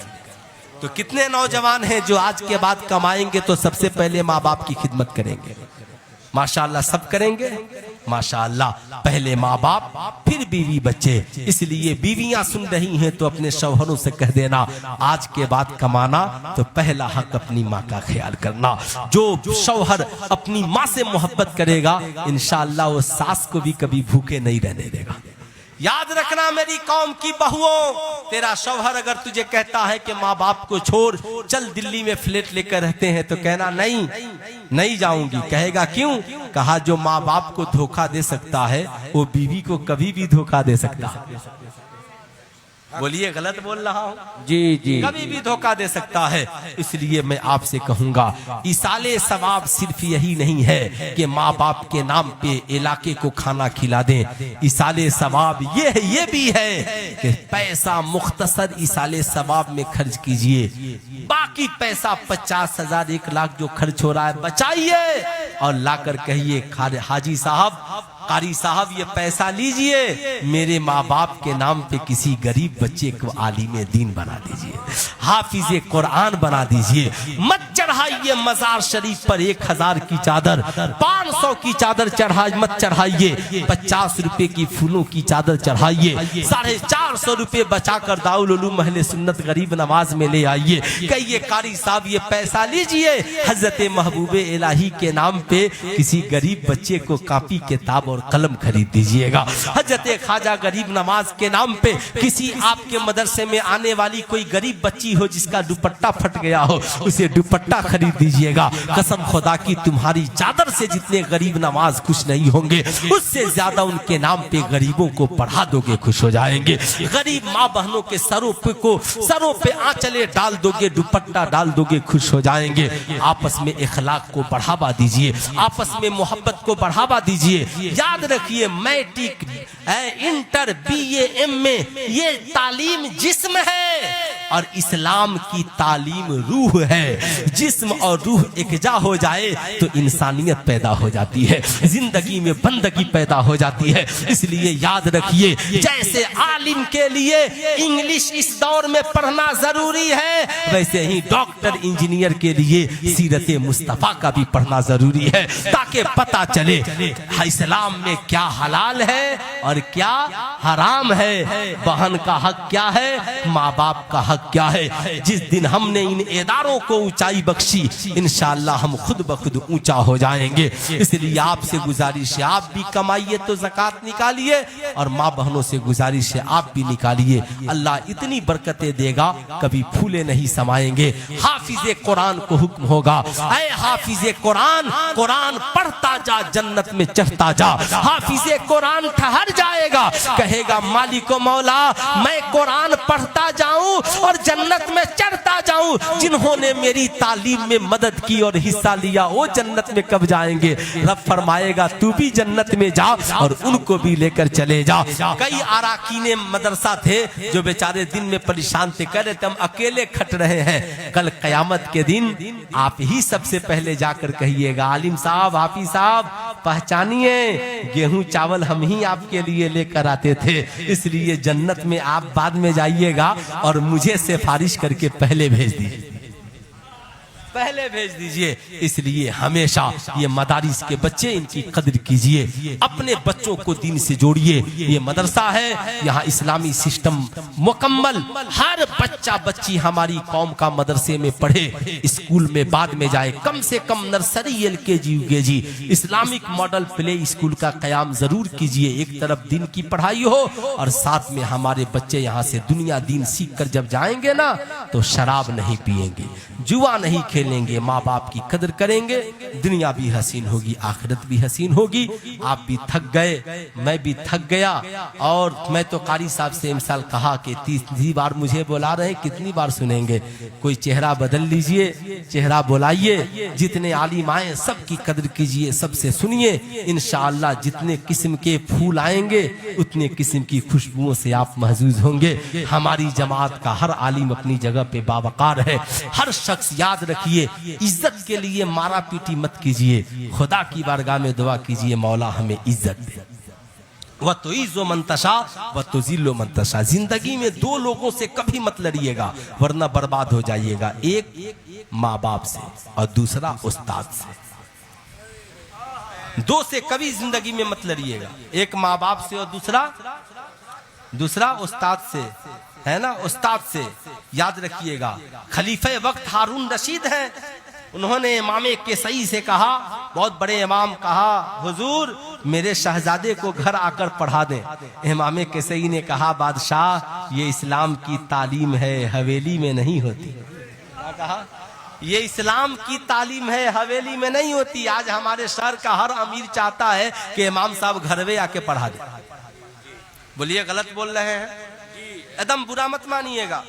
तो कितने नौजवान हैं जो आज के बाद कमाएंगे तो सबसे पहले माँ बाप की खिदमत करेंगे। माशाअल्लाह, सब करेंगे माशाअल्लाह, पहले माँ बाप फिर बीवी बच्चे। इसलिए बीवियां सुन रही हैं तो अपने शौहरों से कह देना, आज के बाद कमाना तो पहला हक अपनी माँ का ख्याल करना। जो शौहर अपनी माँ से मोहब्बत करेगा, इंशाअल्लाह वो सास को भी कभी भूखे नहीं रहने देगा। याद रखना मेरी कौम की बहुओं, तेरा शौहर अगर तुझे कहता है कि माँ बाप को छोड़ चल दिल्ली में फ्लैट लेकर रहते हैं, तो कहना नहीं नहीं जाऊंगी। कहेगा क्यों? कहा जो माँ बाप को धोखा दे सकता है वो बीवी को कभी भी धोखा दे सकता है। बोलिए गलत बोल रहा हूँ? जी जी, कभी भी धोखा दे सकता है। इसलिए मैं आपसे कहूंगा, इसाले सवाब सिर्फ यही नहीं है कि माँ बाप के नाम पे इलाके को खाना खिला दें। इसाले सवाब ये भी है कि पैसा मुख्तसर इसाले सवाब में खर्च कीजिए। बाकी पैसा 50,000 1 लाख जो खर्च हो रहा है बचाइए और लाकर कहिए हाजी साहब, कारी साहब, ये पैसा लीजिए, मेरे माँ बाप के नाम पे किसी गरीब बच्चे को आलिम दीन बना दीजिए, हाफिज कुरान बना दीजिए। मत चढ़ाइए मजार शरीफ पर 1000 की चादर, 500 की चादर मत चढ़ाइए, 50 रुपए की फूलों की चादर चढ़ाइए, 450 रुपए बचाकर दाउल उलूम अहले सुन्नत गरीब नवाज में ले आइए। कहिए कारी साहब ये पैसा लीजिए, हजरत महबूबे इलाही के नाम पे किसी गरीब बच्चे को कॉपी किताब और कलम खरीद दीजिएगा। हजरत ख्वाजा गरीब नवाज के नाम पे किसी आपके मदरसे में आने वाली कोई गरीब बच्ची हो जिसका दुपट्टा फट गया हो, उसे दुपट्टा खरीद दीजिएगा। कसम खुदा की तुम्हारी चादर से जितने गरीब नवाज खुश नहीं होंगे, उससे ज्यादा उनके नाम पे गरीबों को पढ़ा दोगे, खुश हो जाएंगे। गरीब माँ बहनों के सरों पे आंचले डाल दोगे, दुपट्टा डाल दोगे, खुश हो जाएंगे। आपस में इखलाक को बढ़ावा दीजिए, आपस में मोहब्बत को बढ़ावा दीजिए। याद रखिए, मैट्रिक, इंटर, BA, MA ये तालीम जिस्म है और इस्लाम की तालीम रूह है। जिस्म और रूह एकजा हो जाए तो इंसानियत पैदा हो जाती है, जिंदगी में बंदगी पैदा हो जाती है। इसलिए याद रखिए, जैसे आलिम के लिए इंग्लिश इस दौर में पढ़ना जरूरी है, वैसे ही डॉक्टर इंजीनियर के लिए सीरत मुस्तफा का भी पढ़ना जरूरी है, ताकि पता चले इस्लाम में क्या हलाल है और क्या हराम है, बहन का हक क्या है, माँ बाप का हक क्या है। जिस दिन हमने इन इदारों को ऊंचाई बख्शी, इंशाअल्लाह हम खुद ब खुद ऊंचा हो जाएंगे। इसलिए आपसे गुजारिश है, आप भी कमाइए तो ज़कात निकालिए और माँ बहनों से गुजारिश है आप भी निकालिए। अल्लाह इतनी बरकतें देगा, कभी फूले नहीं समाएंगे। हाफिज कुरान को हुक्म होगा, ऐ हाफिज कुरान, कुरान पढ़ता जा, जन्नत में चढ़ता जा। हाफिज कुरान ठहर जाएगा, कहेगा मालिको मौला मैं कुरान पढ़ता जाऊं और जन्नत में चढ़ता जाऊं। जिन्होंने मेरी तालीम में मदद की और हिस्सा लिया वो जन्नत में कब जाएंगे? रब फरमाएगा तू भी जन्नत में जा और उनको भी लेकर चले जा। कई अराकीने मदरसा थे जो बेचारे दिन में परेशान थे, कह रहे थे हम अकेले खट रहे हैं। कल कयामत के दिन आप ही सबसे पहले जाकर कहिएगा, आलिम साहब, हाफिज साहब, पहचानिए गेहूं चावल हम ही आपके लिए लेकर आते थे, इसलिए जन्नत में आप बाद में जाइएगा और मुझे सिफारिश करके पहले भेज दीजिए, पहले भेज दीजिए। इसलिए हमेशा ये मदारिस के बच्चे, इनकी कदर कीजिए, अपने बच्चों को दीन से जोड़िए। ये मदरसा है, यहाँ इस्लामी सिस्टम मुकम्मल, हर बच्चा बच्ची हमारी कौम का मदरसे में पढ़े, स्कूल में बाद में जाए, कम से कम nursery LKG UKG Islamic model play school का कयाम जरूर कीजिए। एक तरफ दिन की पढ़ाई हो और साथ में हमारे बच्चे यहाँ से दुनिया दीन सीख कर जब जाएंगे ना तो शराब नहीं पिएंगे, जुआ नहीं खेलेंगे, माँ बाप की कदर करेंगे, दुनिया भी हसीन होगी, आखिरत भी हसीन होगी। आप भी थक गए, मैं भी थक गया और मैं तो कारी साहब से इमसाल कहा कि 30 बार मुझे बुला रहे हैं, कितनी बार सुनेंगे? कोई चेहरा बदल लीजिए, चेहरा बुलाइए, जितने आलिम आए सबकी कदर कीजिए, सबसे सुनिए। इंशाअल्लाह जितने किस्म के फूल आएंगे उतने किस्म की खुशबुओं से आप महजूज होंगे। हमारी जमात का हर आलिम अपनी जगह पे बावकार है। हर शख्स याद रखिए, इज्जत के लिए मारा पीटी मत कीजिए, खुदा की बारगाह में दुआ कीजिए मौला हमें इज्जत दे। वह तो इज़्ज़ो मंतशा वह तो ज़िल्लो मंतशा। जिंदगी में दो लोगों से कभी मत लड़िएगा वरना बर्बाद हो जाइएगा, एक माँ बाप से और दूसरा उस्ताद से। दो से कभी जिंदगी में मत लड़िएगा, एक माँ बाप से और दूसरा उस्ताद से, है ना, उस्ताद से। याद रखिएगा, खलीफे वक्त हारून रशीद हैं, उन्होंने इमाम केसई से कहा, बहुत बड़े इमाम, कहा हुजूर मेरे शहजादे को घर आकर पढ़ा दें। इमाम किसई ने कहा, बादशाह ये इस्लाम की तालीम है, हवेली में नहीं होती। क्या कहा? ये इस्लाम की तालीम है, हवेली में नहीं होती। आज हमारे शहर का हर अमीर चाहता है कि इमाम साहब घर में आके पढ़ा दे। बोलिए गलत बोल रहे हैं? एकदम बुरा मत मानिएगा।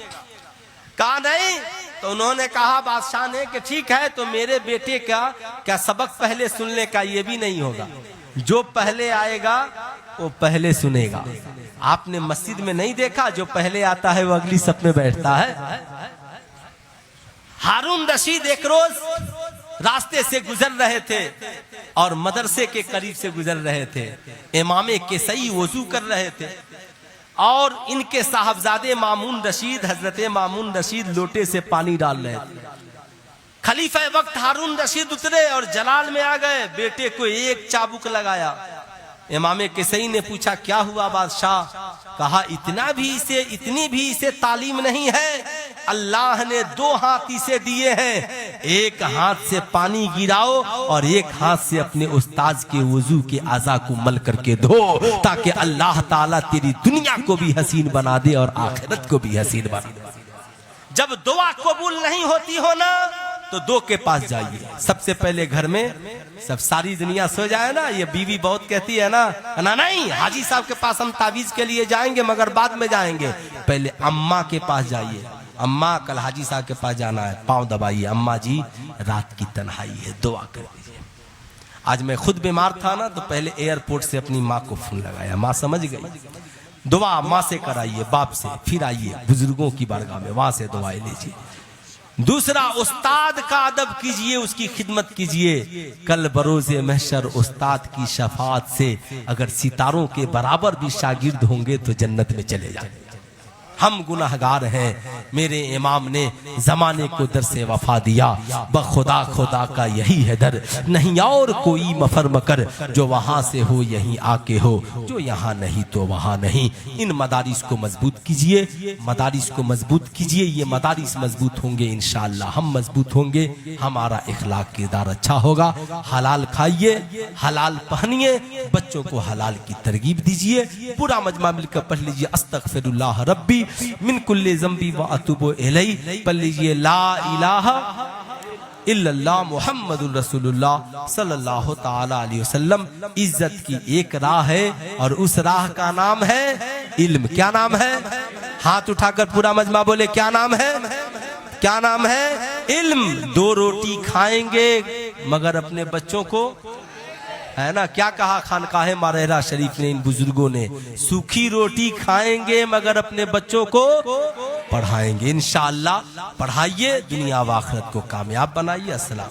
कहा नहीं तो उन्होंने कहा बादशाह ने कि ठीक है, तो मेरे बेटे का क्या सबक पहले सुनने का ये भी नहीं होगा, जो पहले आएगा वो पहले सुनेगा। आपने मस्जिद में नहीं देखा, जो पहले आता है वो अगली सफ में बैठता है। हारून रशीद एक रोज रास्ते से गुजर रहे थे और मदरसे के करीब से गुजर रहे थे। इमाम किसई वजू कर रहे थे और इनके साहबजादे मामून रशीद, हजरत मामून रशीद लोटे से पानी डाल रहे थे। खलीफा वक्त हारून रशीद उतरे और जलाल में आ गए, बेटे को एक चाबुक लगाया। इमाम किसई ने पूछा, क्या हुआ बादशाह? कहा, इतनी भी इसे तालीम नहीं है। अल्लाह ने 2 हाथ इसे दिए हैं, एक हाथ से पानी गिराओ और एक हाथ से अपने उस्ताद के वजू के आज़ा को मल करके धो, ताकि अल्लाह ताला तेरी दुनिया को भी हसीन बना दे और आखिरत को भी हसीन बना दे। जब दुआ कबूल नहीं होती हो ना, तो 2 के पास जाइए। सबसे पहले घर में सब सारी दुनिया सो जाए ना, ये बीवी बहुत कहती है ना नहीं हाजी साहब के पास हम तावीज के लिए जाएंगे मगर बाद में जाएंगे। पहले अम्मा के पास जाइए, अम्मा कल हाजी साहब के पास जाना है, पाँव दबाइए, अम्मा जी रात की तन्हाई है, दुआ कर दीजिए। आज मैं खुद बीमार था ना, तो पहले एयरपोर्ट से अपनी माँ को फोन लगाया, माँ समझ गई। दुआ माँ से कराइए, बाप से, फिर आइए बुजुर्गों की बारगाह में, वहां से दुआएं लीजिए। दूसरा, उस्ताद का अदब कीजिए, उसकी खिदमत कीजिए। कल बरोज़े महशर उस्ताद की शफाअत से अगर सितारों के बराबर भी शागिर्द होंगे तो जन्नत में चले जाएंगे। हम गुनाहगार हैं, मेरे इमाम ने जमाने को दर से वफा दिया, बखुदा खुदा का यही है दर, नहीं और कोई मफर मकर, जो वहां से हो यहीं आके हो, जो यहाँ नहीं तो वहां नहीं। इन मदारिस को मजबूत कीजिए, मदारिस को मजबूत कीजिए। ये मदारिस मजबूत होंगे इंशाअल्लाह हम मजबूत होंगे, हमारा इखलाक किरदार अच्छा होगा। हलाल खाइए, हलाल पहनिए, बच्चों को हलाल की तरगीब दीजिए। पूरा मजमा मिलकर पढ़ लीजिए, अस्तगफिरुल्लाह रब्बी मिन कुल्ली ज़ंबी व अतूबु इलैहि। पढ़ लीजिए ला इलाहा इल्लल्लाह मुहम्मदुर रसूलुल्लाह सल्लल्लाहु ताला अलैहि वसल्लम। इज्जत की एक राह है और उस राह का नाम है इल्म। क्या नाम है? हाथ उठाकर पूरा मजमा बोले, क्या नाम है? क्या नाम है? इल्म। 2 रोटी खाएंगे मगर अपने बच्चों को, है ना, क्या कहा खानकाहे मारेरा शरीफ ने इन बुजुर्गों ने, सूखी रोटी खाएंगे मगर अपने बच्चों को पढ़ाएंगे। इंशाअल्लाह पढ़ाइए, दुनिया व आखिरत को कामयाब बनाइए। अस्सलाम।